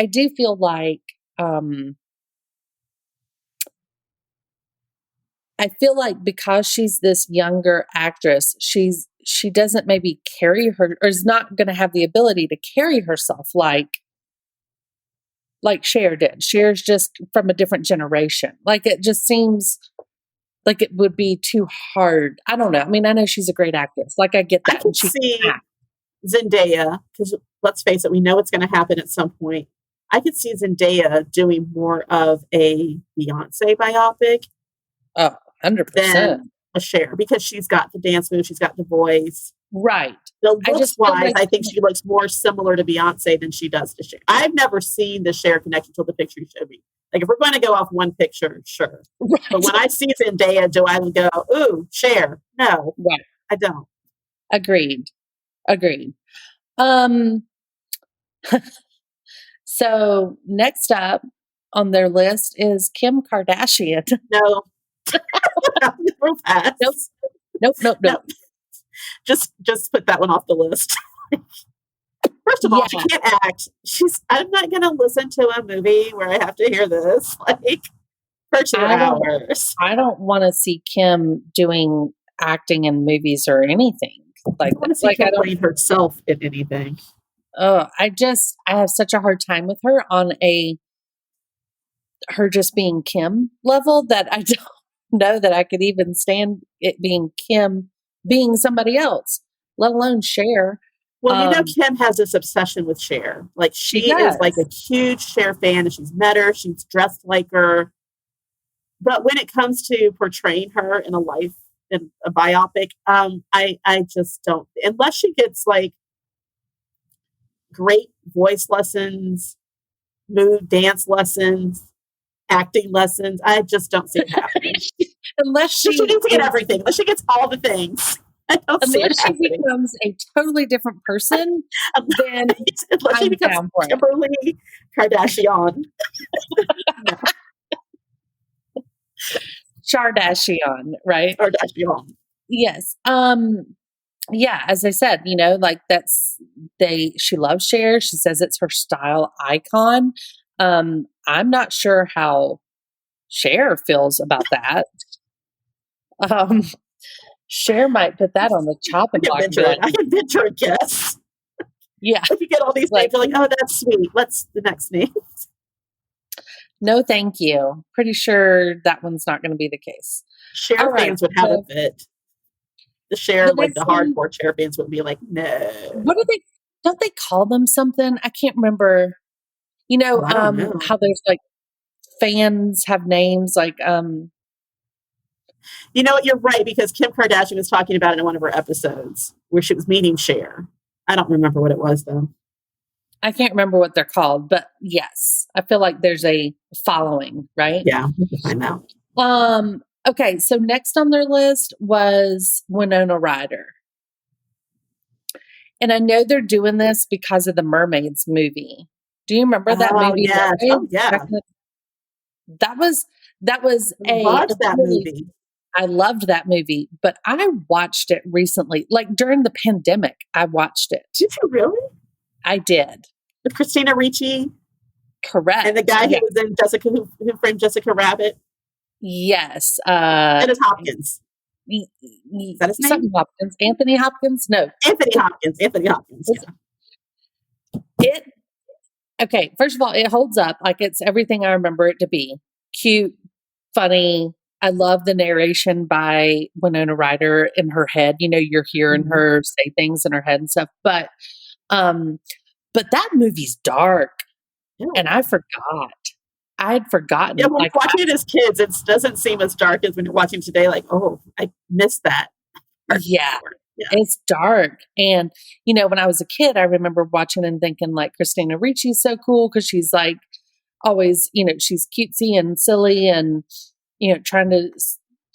do feel like, I feel like because she's this younger actress, she doesn't maybe carry her, or is not going to have the ability to carry herself like Cher did. Cher's just from a different generation. Like, it just seems like it would be too hard. I don't know. I mean, I know she's a great actress. Like, I get that. I can see Zendaya, because let's face it, we know it's going to happen at some point. I could see Zendaya doing more of a Beyonce biopic. Oh, 100%. Than a Cher, because she's got the dance move, she's got the voice. Right. So I looks just feel wise, like- I think she looks more similar to Beyonce than she does to Cher. I've never seen the Cher connection until the picture you showed me. Like, if we're going to go off one picture, sure. Right. But when I see Zendaya, do I go, ooh, Cher? No, Right. I don't. Agreed. So next up on their list is Kim Kardashian. No. We'll pass. Nope. No. Just put that one off the list. First of all, she can't act. I'm not going to listen to a movie where I have to hear this for 2 hours. I don't want to see Kim doing acting in movies or anything like I want to that. see Like, Kim I don't. playing herself in anything. I have such a hard time with her on a her just being Kim level that I don't know that I could even stand it being Kim being somebody else, let alone Cher. Well, Kim has this obsession with Cher. Like she is like a huge Cher fan, and she's met her, she's dressed like her. But when it comes to portraying her in a biopic, I just don't, unless she gets like great voice lessons, dance lessons, acting lessons. I just don't see it happening. Unless she needs to get everything. Unless she gets all the things. Unless she becomes a totally different person, then unless she becomes Kimberly Kardashian. Kardashian, right? Kardashian. Yes. Yeah, as I said, like she loves Cher. She says it's her style icon. I'm not sure how Cher feels about that. Cher might put that on the chopping block. I can venture a guess. Yeah. If you get all these names, you're like, oh, that's sweet. What's the next name? No, thank you. Pretty sure that one's not going to be the case. Cher fans would have a fit. The Cher, like the hardcore Cher fans would be like, no. What do they, don't they call them something? I can't remember. How there's like fans have names like, you're right, because Kim Kardashian was talking about it in one of her episodes where she was meeting Cher. I don't remember what it was though. I can't remember what they're called, but yes, I feel like there's a following, right? Yeah, I know. Okay, so next on their list was Winona Ryder. And I know they're doing this because of the Mermaids movie. Do you remember that movie? Yes. Oh, yeah. That was loved that movie. I loved that movie, but I watched it recently, like during the pandemic. I watched it. Did you really? I did. With Christina Ricci? Correct. And the guy who was in Jessica, who framed Jessica Rabbit? Yes. Dennis Hopkins. Is that his name? Something Hopkins. Anthony Hopkins? No. Anthony Hopkins. Yeah. Okay, first of all, it holds up. Like it's everything I remember it to be. Cute, funny. I love the narration by Winona Ryder in her head. You're hearing her say things in her head and stuff. But that movie's dark. Yeah. And I forgot. I had forgotten. Yeah, when watching it as kids, it doesn't seem as dark as when you're watching today. Like, oh, I missed that. Yeah, it's dark. And, when I was a kid, I remember watching and thinking like Christina Ricci's so cool because she's like always, she's cutesy and silly and, trying to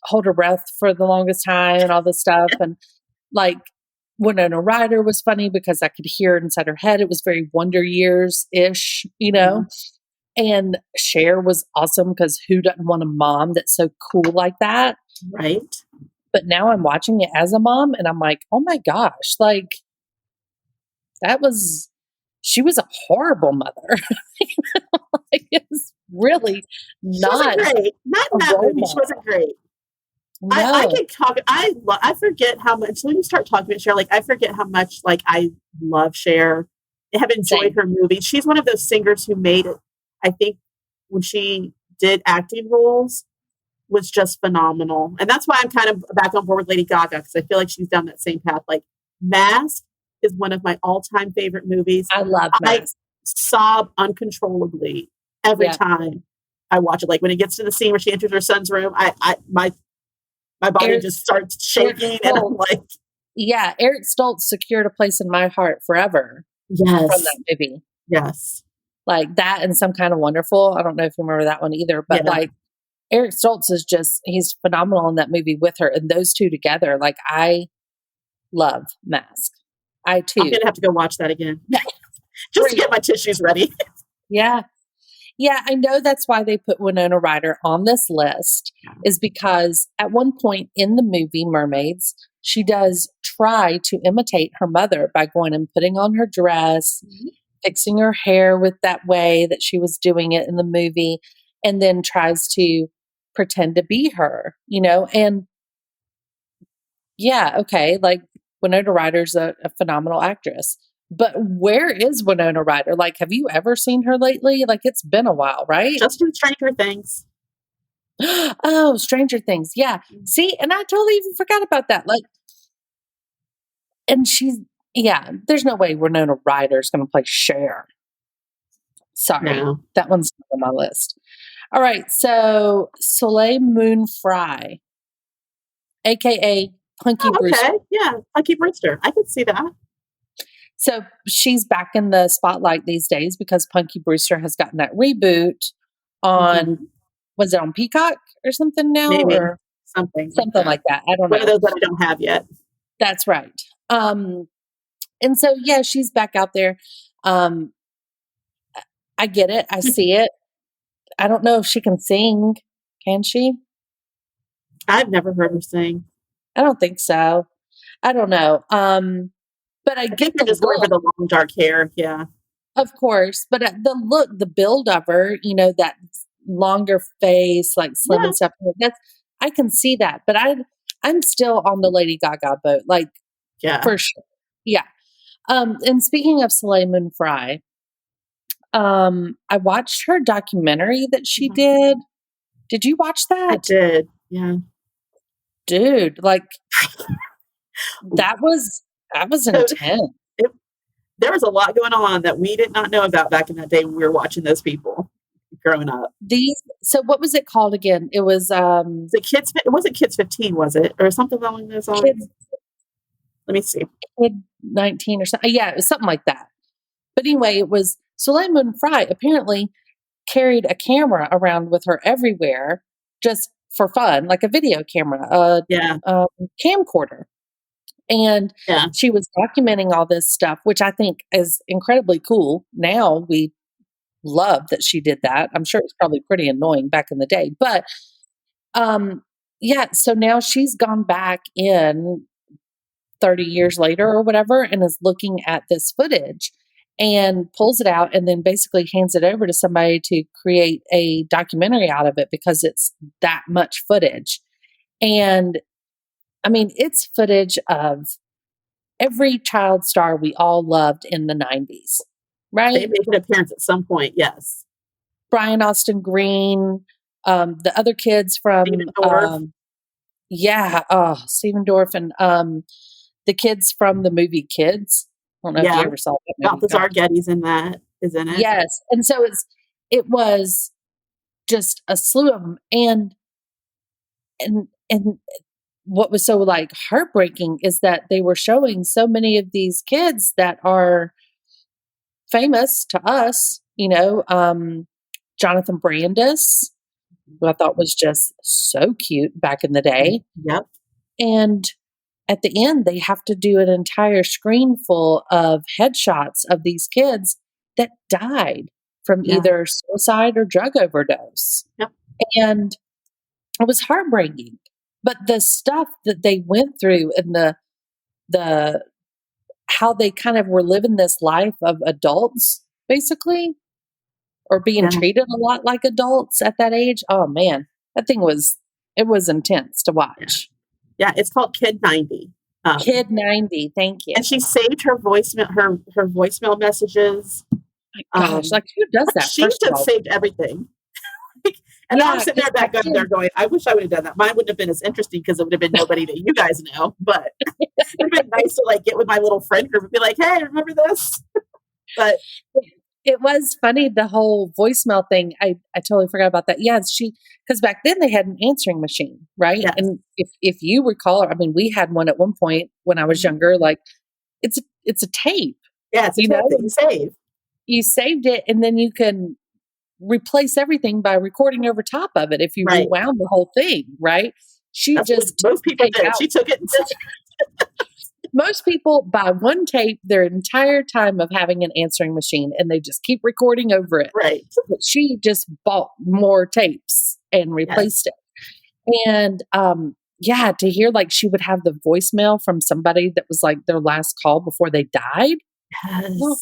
hold her breath for the longest time and all this stuff. And like Winona Ryder was funny because I could hear it inside her head. It was very Wonder Years-ish, And Cher was awesome because who doesn't want a mom that's so cool like that? Right. But now I'm watching it as a mom and I'm like, oh my gosh, like she was a horrible mother. Like, it's really not great. Not in that movie. She wasn't great. No. I can talk. I forget how much when you start talking about Cher. Like I forget how much like I love Cher. I have enjoyed her movies. She's one of those singers who made it. I think when she did acting roles was just phenomenal. And that's why I'm kind of back on board with Lady Gaga because I feel like she's down that same path. Like Mask is one of my all-time favorite movies. I love Mask. I sob uncontrollably every time I watch it. Like when it gets to the scene where she enters her son's room, my body just starts shaking and I'm like... Yeah, Eric Stoltz secured a place in my heart forever. Yes. From that movie. Yes. Like that and Some Kind of Wonderful. I don't know if you remember that one either, but like Eric Stoltz is he's phenomenal in that movie with her. And those two together, like I love Mask. I too. I'm going to have to go watch that again. Just to get my tissues ready. Yeah. Yeah, I know that's why they put Winona Ryder on this list is because at one point in the movie Mermaids, she does try to imitate her mother by going and putting on her dress, fixing her hair with that way that she was doing it in the movie, and then tries to pretend to be her, and yeah, okay, like Winona Ryder's a phenomenal actress. But where is Winona Ryder? Like, have you ever seen her lately? Like, it's been a while, right? Just in Stranger Things. Oh, Stranger Things. Yeah. See, and I totally even forgot about that. Like, and there's no way Winona Ryder is going to play Cher. Sorry. No. That one's not on my list. All right. So, Soleil Moon Frye, AKA Punky Brewster. Okay. Yeah. Punky Brewster. I could see that. So she's back in the spotlight these days because Punky Brewster has gotten that reboot on, was it on Peacock or something now? Maybe. Or Something like that. I don't know. One of those that I don't have yet. That's right. And so, yeah, she's back out there. I get it. I see it. I don't know if she can sing. Can she? I've never heard her sing. I don't think so. I don't know. But I get the just going for the long dark hair. Yeah. Of course. But the look, the build of her, that longer face, like slim and stuff. I can see that. But I'm still on the Lady Gaga boat. Like, for sure. Yeah. And speaking of Soleil Moon Frye, I watched her documentary that she did. Did you watch that? I did. Yeah. Dude, like that was intense. There was a lot going on that we did not know about back in that day when we were watching those people growing up. So what was it called again? It was the Kids. It wasn't Kids 15, was it, or something along those lines? Let me see. Kid 19 or something. Yeah, it was something like that. But anyway, it was Soleil Moon Frye apparently carried a camera around with her everywhere just for fun, like a video camera, a camcorder. And she was documenting all this stuff, which I think is incredibly cool. Now we love that she did that. I'm sure it's probably pretty annoying back in the day. But so now she's gone back in 30 years later or whatever and is looking at this footage and pulls it out and then basically hands it over to somebody to create a documentary out of it because it's that much footage. And I mean, it's footage of every child star we all loved in the 90s, right? They make an appearance at some point, yes. Brian Austin Green, the other kids from Stephen Dorff. Stephen Dorff and the kids from the movie Kids. I don't know if you ever saw that movie. Balthazar Getty's in that, isn't it? Yes. And so it was just a slew of them. And what was so like heartbreaking is that they were showing so many of these kids that are famous to us, Jonathan Brandis, who I thought was just so cute back in the day. Yep. And at the end, they have to do an entire screen full of headshots of these kids that died from either suicide or drug overdose. Yep. And it was heartbreaking. But the stuff that they went through and the how they kind of were living this life of adults, basically, or being treated a lot like adults at that age. Oh man, that thing was intense to watch. Yeah, it's called Kid 90. Kid 90, thank you. And she saved her voicemail, her voicemail messages. My gosh, like who does that? She just saved everything. And I'm sitting there back up there going, I wish I would have done that. Mine wouldn't have been as interesting because it would have been nobody that you guys know. But it'd been nice to like get with my little friend group and be like, hey, remember this? But it was funny, the whole voicemail thing. I totally forgot about that. Yeah, because back then they had an answering machine, right? Yes. And if you recall, I mean, we had one at one point when I was younger. Like it's a tape. Yeah, it's a tape that you save. You saved it, and then you can replace everything by recording over top of it if you rewound the whole thing, right? Most people did. She took it and most people buy one tape their entire time of having an answering machine and they just keep recording over it. Right. But she just bought more tapes and replaced it. And to hear like she would have the voicemail from somebody that was like their last call before they died. Yes. Oh,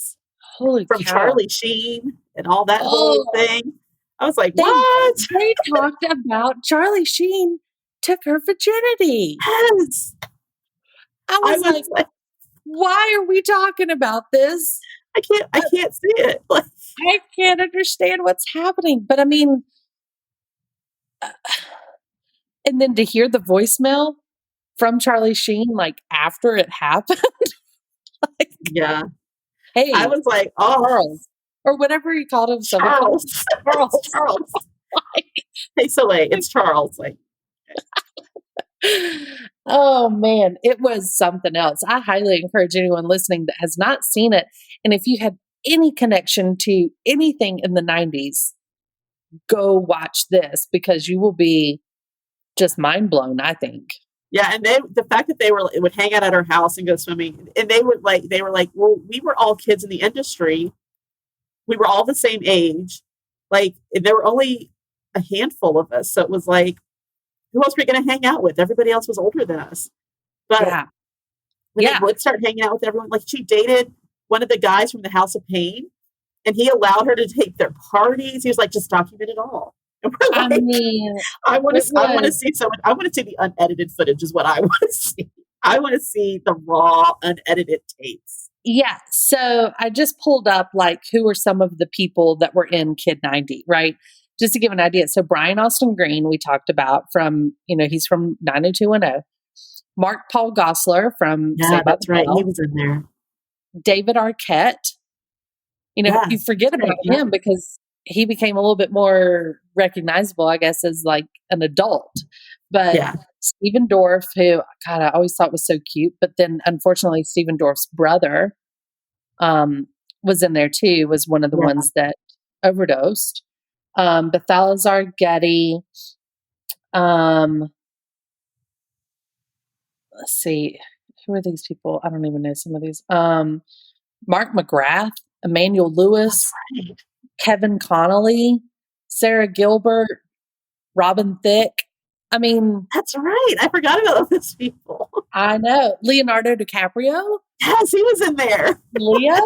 holy From cow. Charlie Sheen and all that whole thing. I was like, what? They talked about Charlie Sheen took her virginity. Yes. I was like, Why are we talking about this? I can't see it. Like, I can't understand what's happening. But I mean, and then to hear the voicemail from Charlie Sheen, like after it happened, like, yeah. hey, I was like, oh, Charles, or whatever he called himself. Charles. Charles. It's Charles. Hey, Soleil, it's Charles. Like, Oh man, it was something else. I highly encourage anyone listening that has not seen it. And if you have any connection to anything in the 90s, go watch this because you will be just mind blown, I think. yeah, and the fact that they would hang out at our house and go swimming, and they were like, well, we were all kids in the industry. We were all the same age. Like, there were only a handful of us. So it was like, who else were we going to hang out with? Everybody else was older than us. But when they would start hanging out with everyone, like she dated one of the guys from the House of Pain, and he allowed her to take their parties. He was like, just document it all. And we're like, I mean, I want to see I want to see the unedited footage is what I want to see. I want to see the raw, unedited tapes. Yeah. So I just pulled up like who were some of the people that were in Kid 90, right? Just to give an idea. So Brian Austin Green, we talked about from, he's from 90210. Mark Paul Gosselaar from Yeah, Saved by that's the right. Bell. He was in there. David Arquette. You forget about him because he became a little bit more recognizable, I guess, as like an adult. But Stephen Dorff, who God, I always thought was so cute, but then unfortunately Stephen Dorff's brother was in there too, was one of the ones that overdosed. Balthazar Getty. Let's see, who are these people? I don't even know some of these. Mark McGrath, Emmanuel Lewis, Kevin Connolly, Sarah Gilbert, Robin Thicke. I mean, that's right. I forgot about all those people. I know. Leonardo DiCaprio. Yes, he was in there. Leo.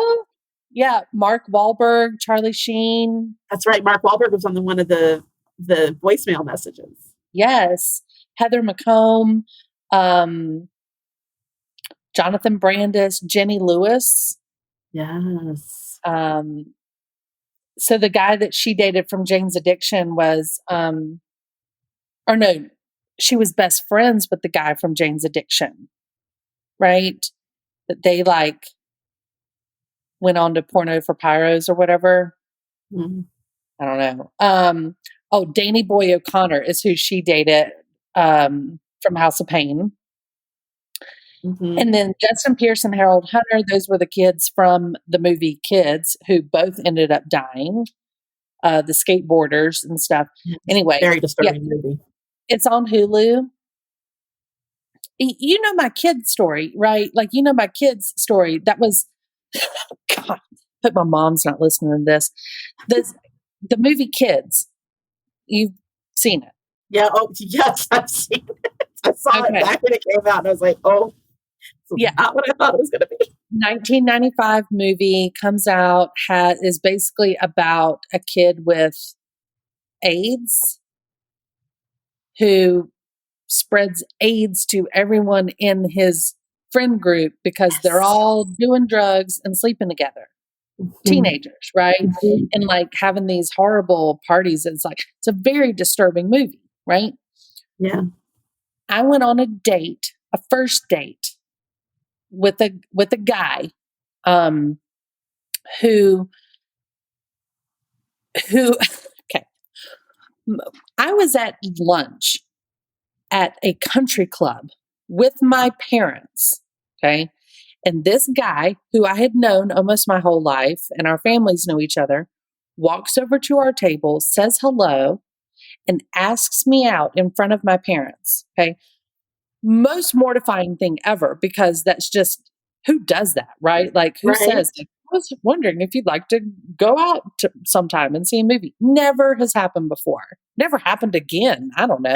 Yeah, Mark Wahlberg, Charlie Sheen. That's right. Mark Wahlberg was on one of the voicemail messages. Yes, Heather McComb, Jonathan Brandis, Jenny Lewis. Yes. So the guy that she dated from Jane's Addiction was, she was best friends with the guy from Jane's Addiction, right? That they like went on to Porno for Pyros or whatever. Mm-hmm. I don't know. Danny Boy O'Connor is who she dated from House of Pain. Mm-hmm. And then Justin Pierce and Harold Hunter, those were the kids from the movie Kids who both ended up dying. The skateboarders and stuff. Anyway. Very disturbing movie. It's on Hulu. You know my kid's story, right? Like, my kid's story. That was, God, I hope my mom's not listening to this. The movie Kids. You've seen it. Yeah. Oh, yes, I've seen it. I saw it back when it came out, and I was like, oh, not what I thought it was going to be. 1995 movie comes out, is basically about a kid with AIDS who spreads AIDS to everyone in his friend group because they're all doing drugs and sleeping together. Mm-hmm. Teenagers, right? Mm-hmm. And like having these horrible parties. It's a very disturbing movie, right? Yeah. I went on a first date with a guy who okay. I was at lunch at a country club with my parents, okay? And this guy, who I had known almost my whole life, and our families know each other, walks over to our table, says hello, and asks me out in front of my parents, okay? Most mortifying thing ever, because that's just, who does that, right? Like, who says, I was wondering if you'd like to go out sometime and see a movie. Never has happened before. Never happened again. I don't know.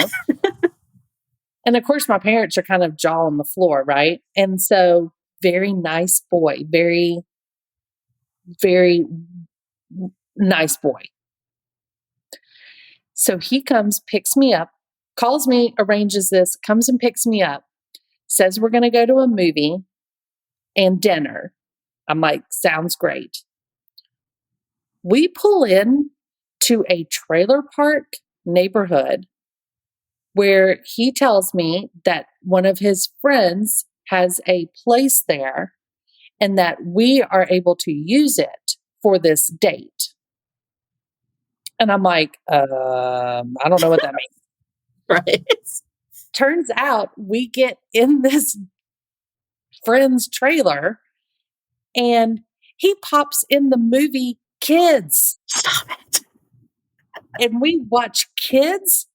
And of course, my parents are kind of jaw on the floor, right? And so, very nice boy, very, very nice boy. So he comes, picks me up, calls me, arranges this, comes and picks me up, says we're going to go to a movie. and dinner. I'm like, sounds great. We pull in to a trailer park neighborhood where he tells me that one of his friends has a place there and that we are able to use it for this date. And I'm like, I don't know what that means. Right. Turns out we get in this friend's trailer and he pops in the movie Kids. Stop it. And we watch Kids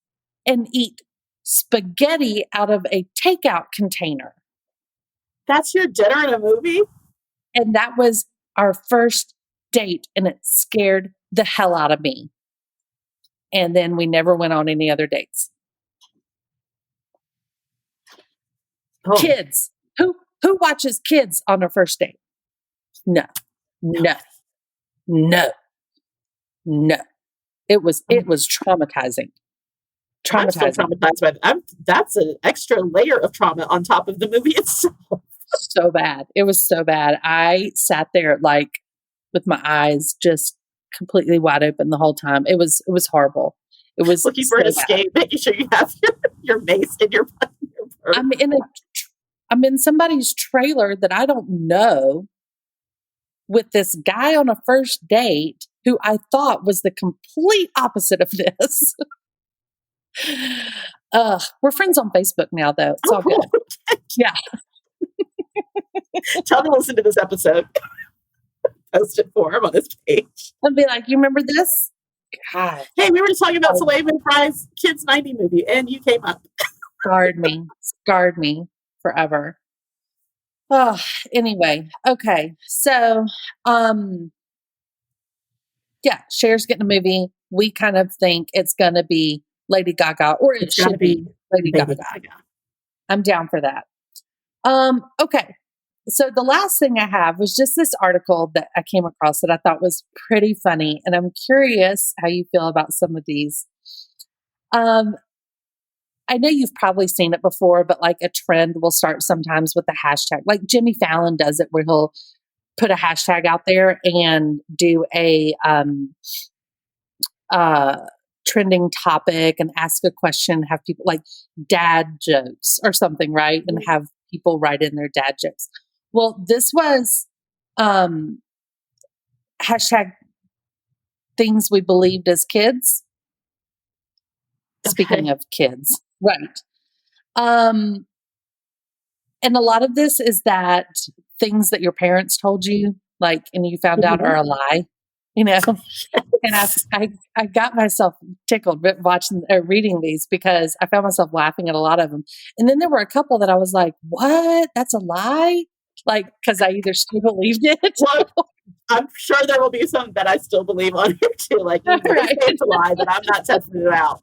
and eat spaghetti out of a takeout container. That's your dinner in a movie? And that was our first date, and it scared the hell out of me. And then we never went on any other dates. Oh. Kids. Who watches Kids on their first date? No. It was traumatizing. I'm still traumatized by that. That's an extra layer of trauma on top of the movie itself. So bad. It was so bad. I sat there like with my eyes just completely wide open the whole time. It was horrible. It was looking for an escape, making sure you have your mace in your purse. I'm in somebody's trailer that I don't know with this guy on a first date who I thought was the complete opposite of this. We're friends on Facebook now, though. It's all good. Yeah. Tell them to listen to this episode. Post it for him on his page. And be like, you remember this? God. Hey, we were just talking about Soleil Moon Frye's Kids 90 movie, and you came up. Scarred me forever. Oh, anyway. Okay. So, yeah, Cher's getting a movie. We kind of think it's going to be Lady Gaga, or it should be Lady Gaga. I'm down for that. Okay. So the last thing I have was just this article that I came across that I thought was pretty funny. And I'm curious how you feel about some of these. I know you've probably seen it before, but like a trend will start sometimes with a hashtag. Like Jimmy Fallon does it where he'll put a hashtag out there and do a trending topic and ask a question, have people like dad jokes or something, right? And have people write in their dad jokes. Well, this was hashtag things we believed as kids. Speaking of kids, right. And a lot of this is that things that your parents told you, like, and you found out are a lie, you know? And I got myself tickled watching or reading these because I found myself laughing at a lot of them. And then there were a couple that I was like, what? That's a lie? Like, because I either still believed it. Well, I'm sure there will be some that I still believe on here too. Like, right. It's a lie, but I'm not testing it out.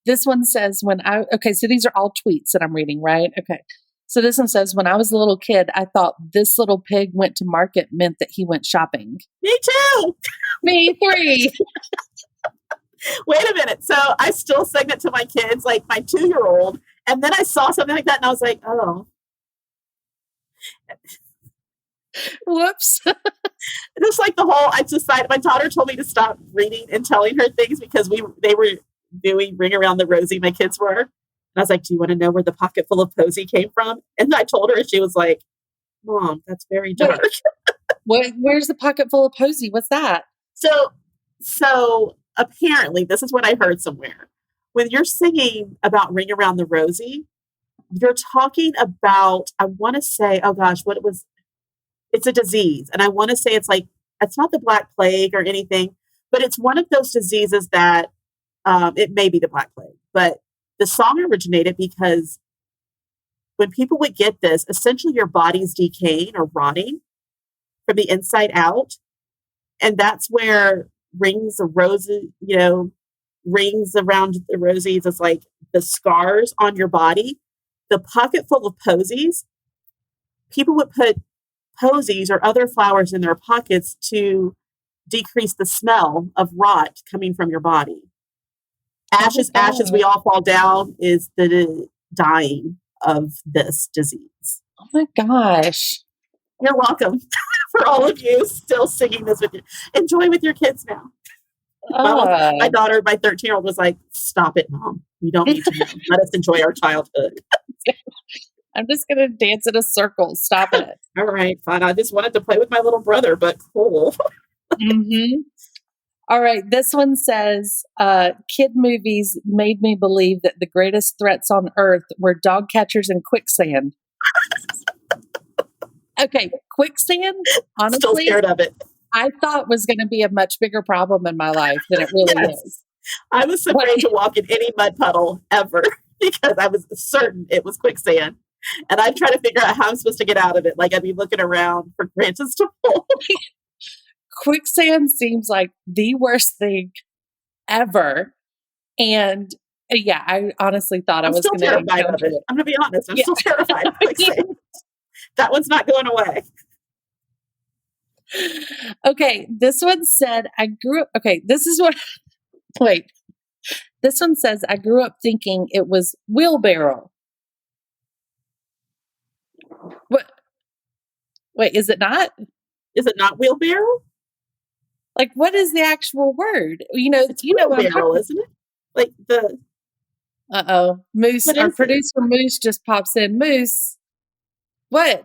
This one says so these are all tweets that I'm reading, right? Okay. So this one says, when I was a little kid, I thought this little pig went to market meant that he went shopping. Me too. Me 3. Wait a minute. So I still sing it to my kids, like my 2-year-old. And then I saw something like that and I was like, oh. Whoops. Just like the whole, I decided, my daughter told me to stop reading and telling her things because they were doing Ring Around the Rosie, my kids were. And I was like, do you want to know where the pocket full of posy came from? And I told her and she was like, Mom, that's very dark. Where's the pocket full of posy? What's that? So apparently, this is what I heard somewhere. When you're singing about Ring Around the Rosie, you're talking about, I want to say, oh gosh, it's a disease. And I want to say it's not the Black Plague or anything, but it's one of those diseases that it may be the Black Plague. But the song originated because when people would get this, essentially your body's decaying or rotting from the inside out. And that's where rings of roses, rings around the rosies is like the scars on your body. The pocket full of posies, people would put posies or other flowers in their pockets to decrease the smell of rot coming from your body. Ashes, we all fall down is the dying of this disease. Oh my gosh. You're welcome. For all of you still singing this with you. Enjoy with your kids now. My daughter, my 13-year-old was like, stop it, Mom. We don't need to know. Let us enjoy our childhood. I'm just going to dance in a circle. Stop it. All right, fine. I just wanted to play with my little brother, but cool. Mm-hmm. All right. This one says, kid movies made me believe that the greatest threats on earth were dog catchers and quicksand. Okay. Quicksand, honestly, Still scared of it. I thought was going to be a much bigger problem in my life than it really is. I was afraid to walk in any mud puddle ever because I was certain it was quicksand. And I'd try to figure out how I'm supposed to get out of it. Like I'd be looking around for branches to pull. Quicksand seems like the worst thing ever. And yeah, I honestly thought I was going to terrified of it. I'm going to be honest. I'm still terrified of quicksand. That one's not going away. Okay, this one said, this is what, wait. This one says, I grew up thinking it was wheelbarrow. What? Wait, is it not? Is it not wheelbarrow? Like, what is the actual word? It's wheelbarrow, isn't it? Like the... Uh-oh. Moose, our producer Moose just pops in. Moose, what?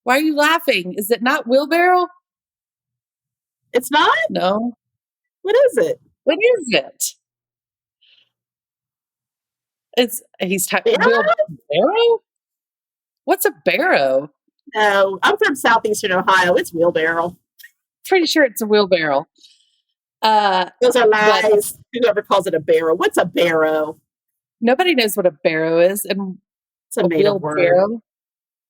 Why are you laughing? Is it not wheelbarrow? It's not? No. What is it? What is it? He's talking wheelbarrow? What's a barrow? No, I'm from southeastern Ohio. It's wheelbarrow. Pretty sure it's a wheelbarrow. Those are lies. Whoever calls it a barrow. What's a barrow? Nobody knows what a barrow is. And it's a made-up word.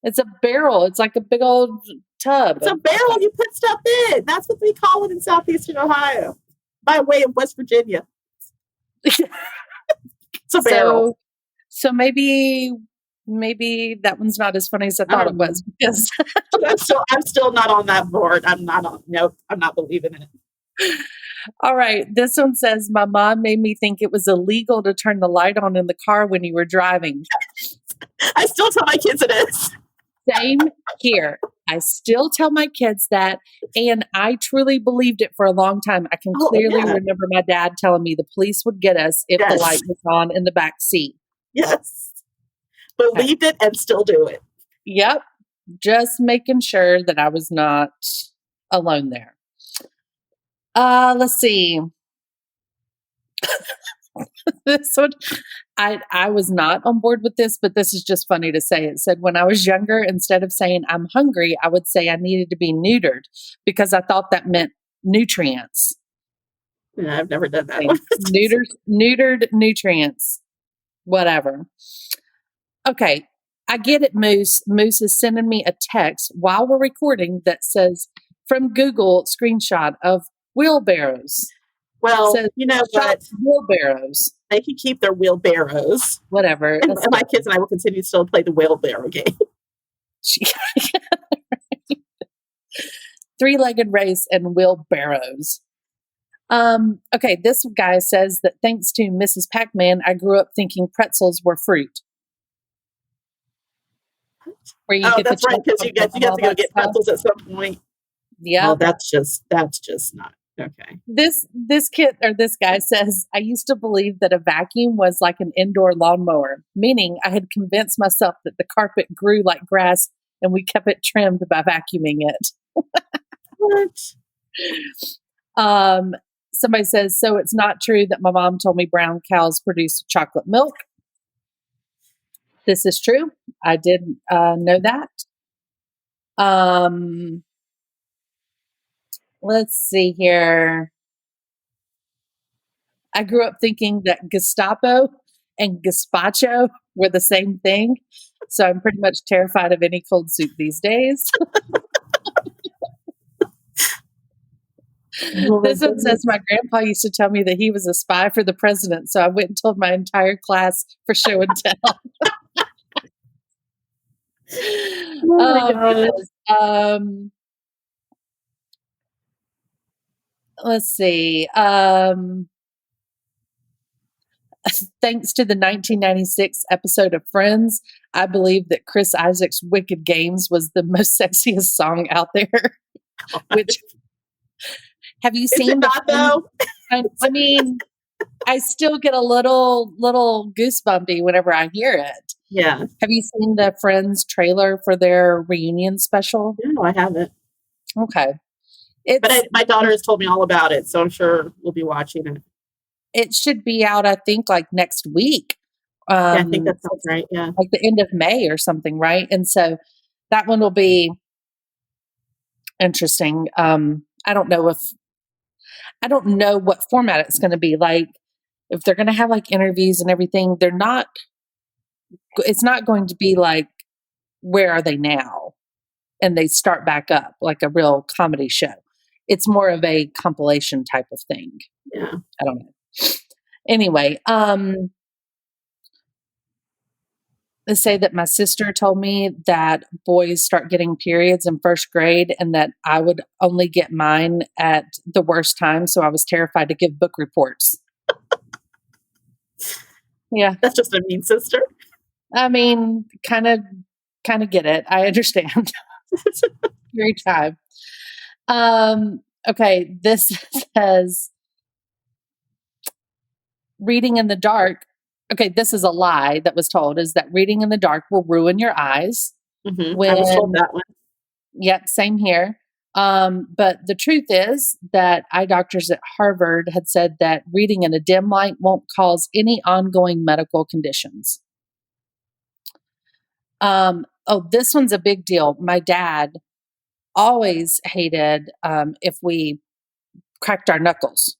It's a barrel. It's like a big old tub. It's a barrel you put stuff in. That's what we call it in southeastern Ohio. By way of West Virginia. It's a barrel. So maybe that one's not as funny as I thought it was. Because I'm still not on that board. I'm not believing in it. All right. This one says, my mom made me think it was illegal to turn the light on in the car when you were driving. I still tell my kids it is. Same here. I still tell my kids that, and I truly believed it for a long time. I can clearly remember my dad telling me the police would get us if the light was on in the back seat. Yes. Believed it and still do it. Yep. Just making sure that I was not alone there. Let's see. This one, I was not on board with this, but this is just funny to say. It said, when I was younger, instead of saying I'm hungry, I would say I needed to be neutered because I thought that meant nutrients. Yeah, I've never done that. Neutered nutrients, whatever. Okay, I get it, Moose. Moose is sending me a text while we're recording that says from Google screenshot of wheelbarrows. Well, you know what? Wheelbarrows. They can keep their wheelbarrows. Whatever. And my kids and I will continue to still play the wheelbarrow game. Three-legged race and wheelbarrows. Okay, this guy says that thanks to Mrs. Pac-Man, I grew up thinking pretzels were fruit. That's right, because you have to go get pretzels at some point. Yeah. Well, that's just not okay. This kid or this guy says, I used to believe that a vacuum was like an indoor lawnmower, meaning I had convinced myself that the carpet grew like grass and we kept it trimmed by vacuuming it. What? Somebody says, so it's not true that my mom told me brown cows produce chocolate milk. This is true. I did know that. Let's see here. I grew up thinking that Gestapo and gazpacho were the same thing. So I'm pretty much terrified of any cold soup these days. This one says, my grandpa used to tell me that he was a spy for the president. So I went and told my entire class for show and tell. Let's see. Thanks to the 1996 episode of Friends, I believe that Chris Isaac's Wicked Games was the most sexiest song out there. Which, have you Is seen it not though? I mean, I still get a little goosebumpy whenever I hear it. Yeah. Have you seen the Friends trailer for their reunion special? No, I haven't. Okay. My daughter has told me all about it, so I'm sure we'll be watching it. It should be out, I think, like next week. Yeah, I think that sounds right. Yeah. Like the end of May or something, right? And so that one will be interesting. I don't know what format it's going to be. Like, if they're going to have like interviews and everything, it's not going to be like, Where Are They Now? And they start back up like a real comedy show. It's more of a compilation type of thing. Yeah. I don't know. Anyway, they say that my sister told me that boys start getting periods in first grade and that I would only get mine at the worst time. So I was terrified to give book reports. Yeah. That's just a mean sister. I mean, kind of get it. I understand. Every time. Okay. This says reading in the dark. Okay, this is a lie that was told, is that reading in the dark will ruin your eyes. Mm-hmm. I was told that one. Yep, same here. But the truth is that eye doctors at Harvard had said that reading in a dim light won't cause any ongoing medical conditions. This one's a big deal. My dad always hated if we cracked our knuckles,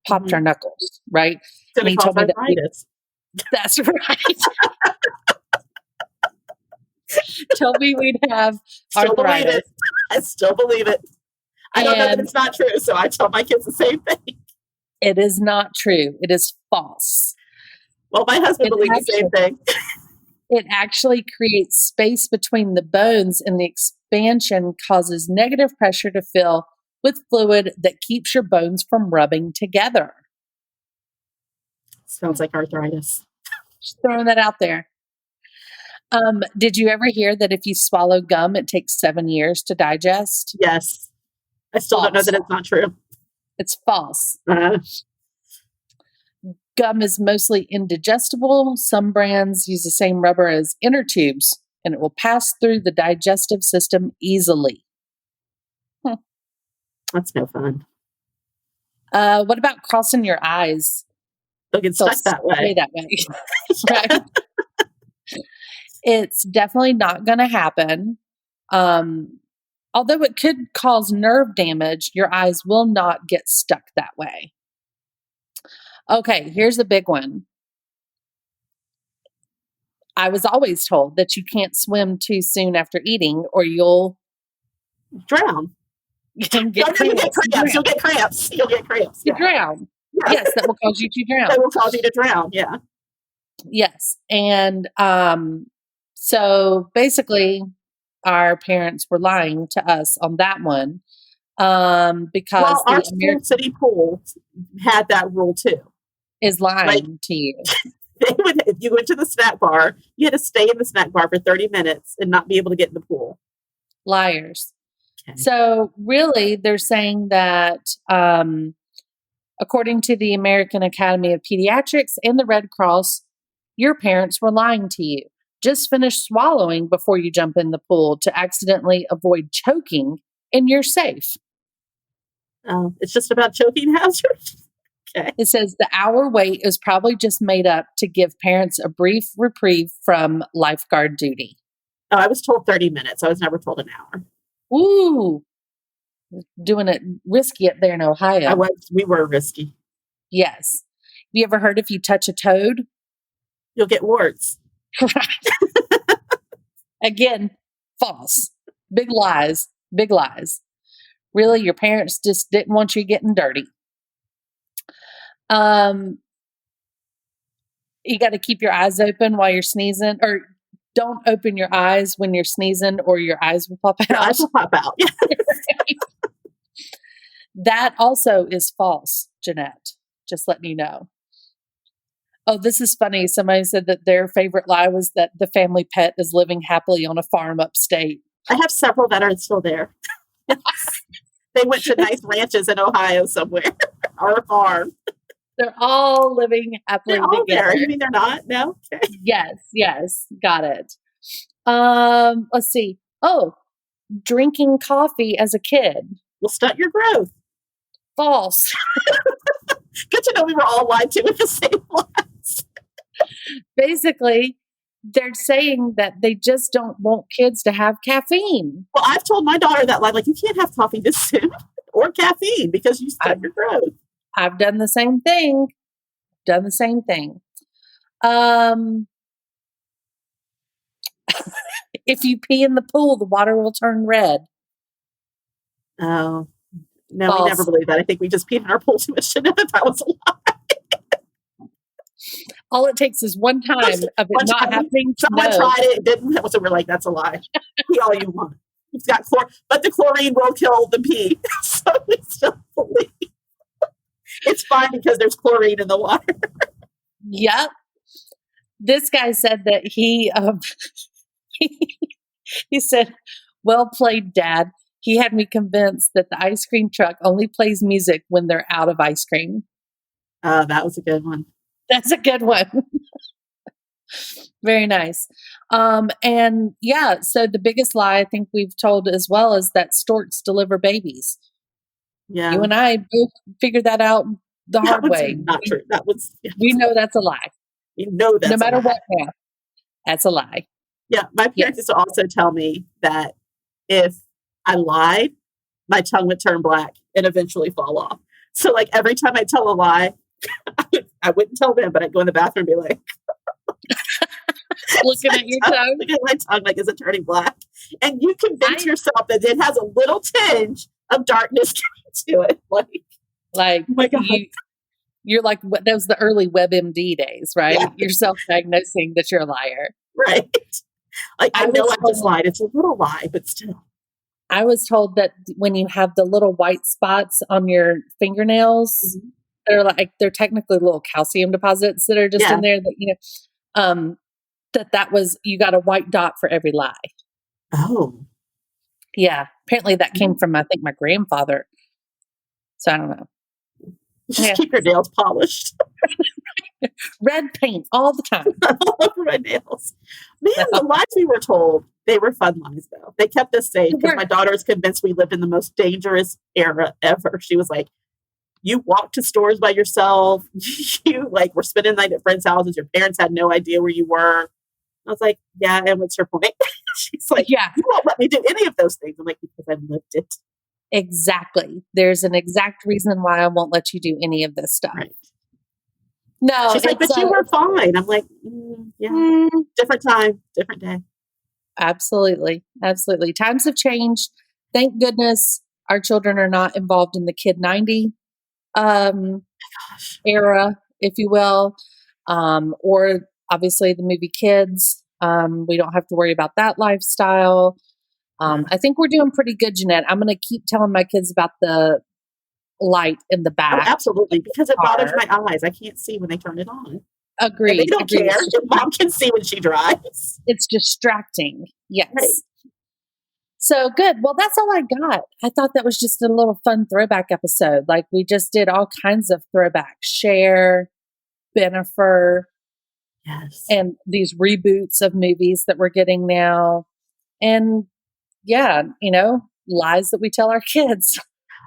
popped our knuckles, right? And he told me that. That's right. Told me we'd have arthritis. I still believe it. I don't know that it's not true, so I tell my kids the same thing. It is not true. It is false. Well, my husband believes the same thing. It actually creates space between the bones, and the expansion causes negative pressure to fill with fluid that keeps your bones from rubbing together. Sounds like arthritis. Just throwing that out there. Did you ever hear that if you swallow gum, it takes 7 years to digest? Yes. I still don't know that it's not true. It's false. Gum is mostly indigestible. Some brands use the same rubber as inner tubes, and it will pass through the digestive system easily. That's no fun. What about crossing your eyes? They'll get stuck that way. Right. It's definitely not going to happen. Although it could cause nerve damage, your eyes will not get stuck that way. Okay, here's a big one. I was always told that you can't swim too soon after eating or you'll drown. You'll get cramps. You'll get cramps. You'll get cramps. You drown. Yeah. Yes, that will cause you to drown. That will cause you to drown, yeah. Yes. And so basically our parents were lying to us on that one because our American City pool had that rule too. Is lying to you. If you went to the snack bar, you had to stay in the snack bar for 30 minutes and not be able to get in the pool. Liars. Okay. So really, they're saying that according to the American Academy of Pediatrics and the Red Cross, your parents were lying to you. Just finish swallowing before you jump in the pool to accidentally avoid choking, and you're safe. Oh, it's just about choking hazard? Okay. It says the hour wait is probably just made up to give parents a brief reprieve from lifeguard duty. Oh, I was told 30 minutes. I was never told an hour. Ooh. Doing it risky up there in Ohio. We were risky. Yes. Have you ever heard if you touch a toad? You'll get warts. Right. Again, false. Big lies. Big lies. Really, your parents just didn't want you getting dirty. You got to keep your eyes open while you're sneezing, or don't open your eyes when you're sneezing, or your eyes will pop out. Your eyes will pop out. That also is false, Jeanette. Just letting you know. Oh, this is funny. Somebody said that their favorite lie was that the family pet is living happily on a farm upstate. I have several that are still there. They went to nice ranches in Ohio somewhere or a farm. They're all living happily They're all together. there. You mean they're not? No? Okay. Yes. Got it. Let's see. Oh, drinking coffee as a kid. Will stunt your growth. False. Good to know we were all lied to with the same lies. Basically, they're saying that they just don't want kids to have caffeine. Well, I've told my daughter that line, like, you can't have coffee this soon or caffeine because you stunt your growth. I've done the same thing. If you pee in the pool, the water will turn red. Oh, no, False. we never believed that. I think we just peed in our pool too much to know that was a lie. All it takes is one time of it One not time happening to someone know. tried it, didn't. So we're like, that's a lie. Pee all you want. It's got but the chlorine will kill the pee. So we still believe. It's fine because there's chlorine in the water. Yep. This guy said that he said, "Well played, Dad. He had me convinced that the ice cream truck only plays music when they're out of ice cream." That was a good one. That's a good one. Very nice. And yeah, so the biggest lie I think we've told as well is that storks deliver babies. Yeah. You and I both figured that out the That hard was way. not true. That was, We know that's a lie. you know, that's No matter a lie. what path, that's a lie. Yeah. My parents used to also tell me that if I lied, my tongue would turn black and eventually fall off. So, like, every time I tell a lie, I wouldn't tell them, but I'd go in the bathroom and be like, Looking at your tongue. look at my tongue, like, is it turning black? And you convince yourself that it has a little tinge of darkness to it. Like, oh my God. you're like, that was the early WebMD days, right? Yeah. You're self-diagnosing that you're a liar. Right. Like, I know was I just lied. It's a little lie, but still. I was told that when you have the little white spots on your fingernails, they're technically little calcium deposits that are just in there that, that was, you got a white dot for every lie. Oh. Yeah. Apparently that came from, I think, my grandfather. So I don't know. Just keep your nails polished. Red paint all the time. All over my nails. Man, the lies we were told, they were fun lies, though. They kept us safe because my daughter is convinced we lived in the most dangerous era ever. She was like, you walked to stores by yourself. You, like, were spending the night at friends' houses. Your parents had no idea where you were. I was like, yeah, and what's your point? She's like, Yeah. You won't let me do any of those things. I'm like, because I lived it. Exactly. There's an exact reason why I won't let you do any of this stuff. Right. No, She's like, but you were fine. I'm like, yeah, different time, different day. Absolutely. Times have changed. Thank goodness our children are not involved in the Kid 90 era, if you will, or obviously the movie Kids. We don't have to worry about that lifestyle. I think we're doing pretty good, Jeanette. I'm going to keep telling my kids about the light in the back. Oh, absolutely, because it bothers my eyes. I can't see when they turn it on. Agreed. And they don't care. Your mom can see when she drives. It's distracting. Yes. Right. So good. Well, that's all I got. I thought that was just a little fun throwback episode. Like, we just did all kinds of throwbacks. Cher, Bennifer, yes, and these reboots of movies that we're getting now. And yeah, lies that we tell our kids.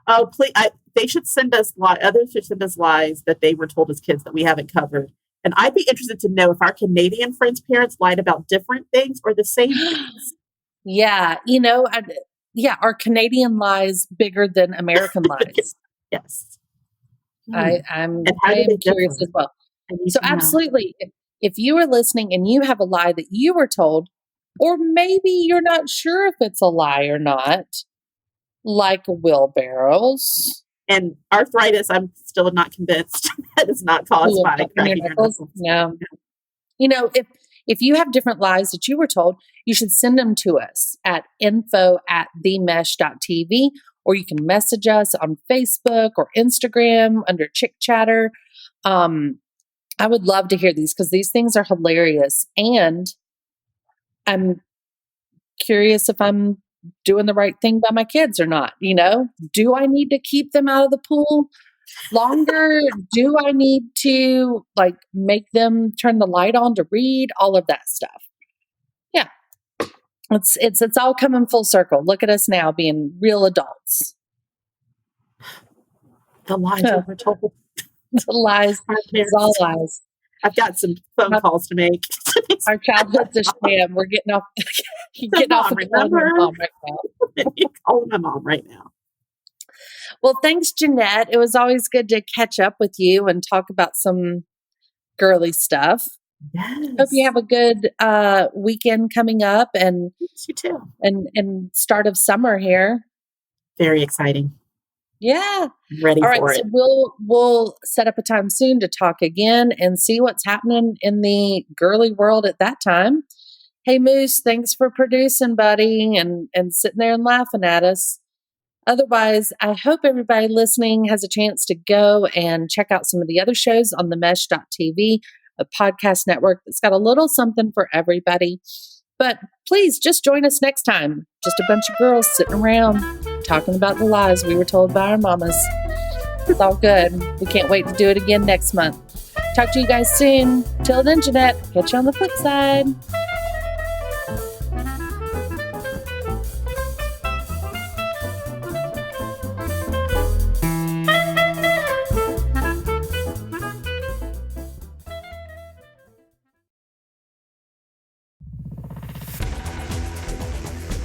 Oh, please! They should send us lies. Others should send us lies that they were told as kids that we haven't covered. And I'd be interested to know if our Canadian friends' parents lied about different things or the same things. Yeah, our Canadian lies bigger than American lies. Yes, I am curious as well. So absolutely, if you are listening and you have a lie that you were told, or maybe you're not sure if it's a lie or not, like wheelbarrows and arthritis, I'm still not convinced that is not caused by cracking your knuckles. No. If you have different lies that you were told, you should send them to us at info@themesh.tv, or you can message us on Facebook or Instagram under Chick Chatter. I would love to hear these because these things are hilarious. And I'm curious if I'm doing the right thing by my kids or not. Do I need to keep them out of the pool longer? Do I need to make them turn the light on to read? All of that stuff. Yeah. It's all coming full circle. Look at us now being real adults. The lies that we're told. The lies. It's all lies. I've got some phone calls to make. Our childhood's a sham. We're getting off. Getting off the phone with mom right now. You're calling my mom right now. Well, thanks, Jeanette. It was always good to catch up with you and talk about some girly stuff. Yes. Hope you have a good weekend coming up, and you too. And start of summer here. Very exciting. Yeah. I'm ready for it. So we'll set up a time soon to talk again and see what's happening in the girly world at that time. Hey, Moose, thanks for producing, buddy, and sitting there and laughing at us. Otherwise, I hope everybody listening has a chance to go and check out some of the other shows on themesh.tv, a podcast network that's got a little something for everybody. But please just join us next time. Just a bunch of girls sitting around talking about the lies we were told by our mamas. It's all good. We can't wait to do it again next month. Talk to you guys soon. Till then, Jeanette, catch you on the flip side.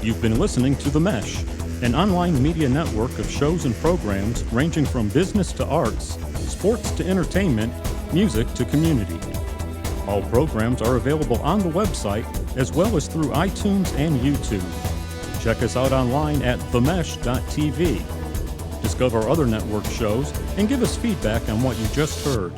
You've been listening to The Mesh, an online media network of shows and programs ranging from business to arts, sports to entertainment, music to community. All programs are available on the website as well as through iTunes and YouTube. Check us out online at themesh.tv. Discover other network shows and give us feedback on what you just heard.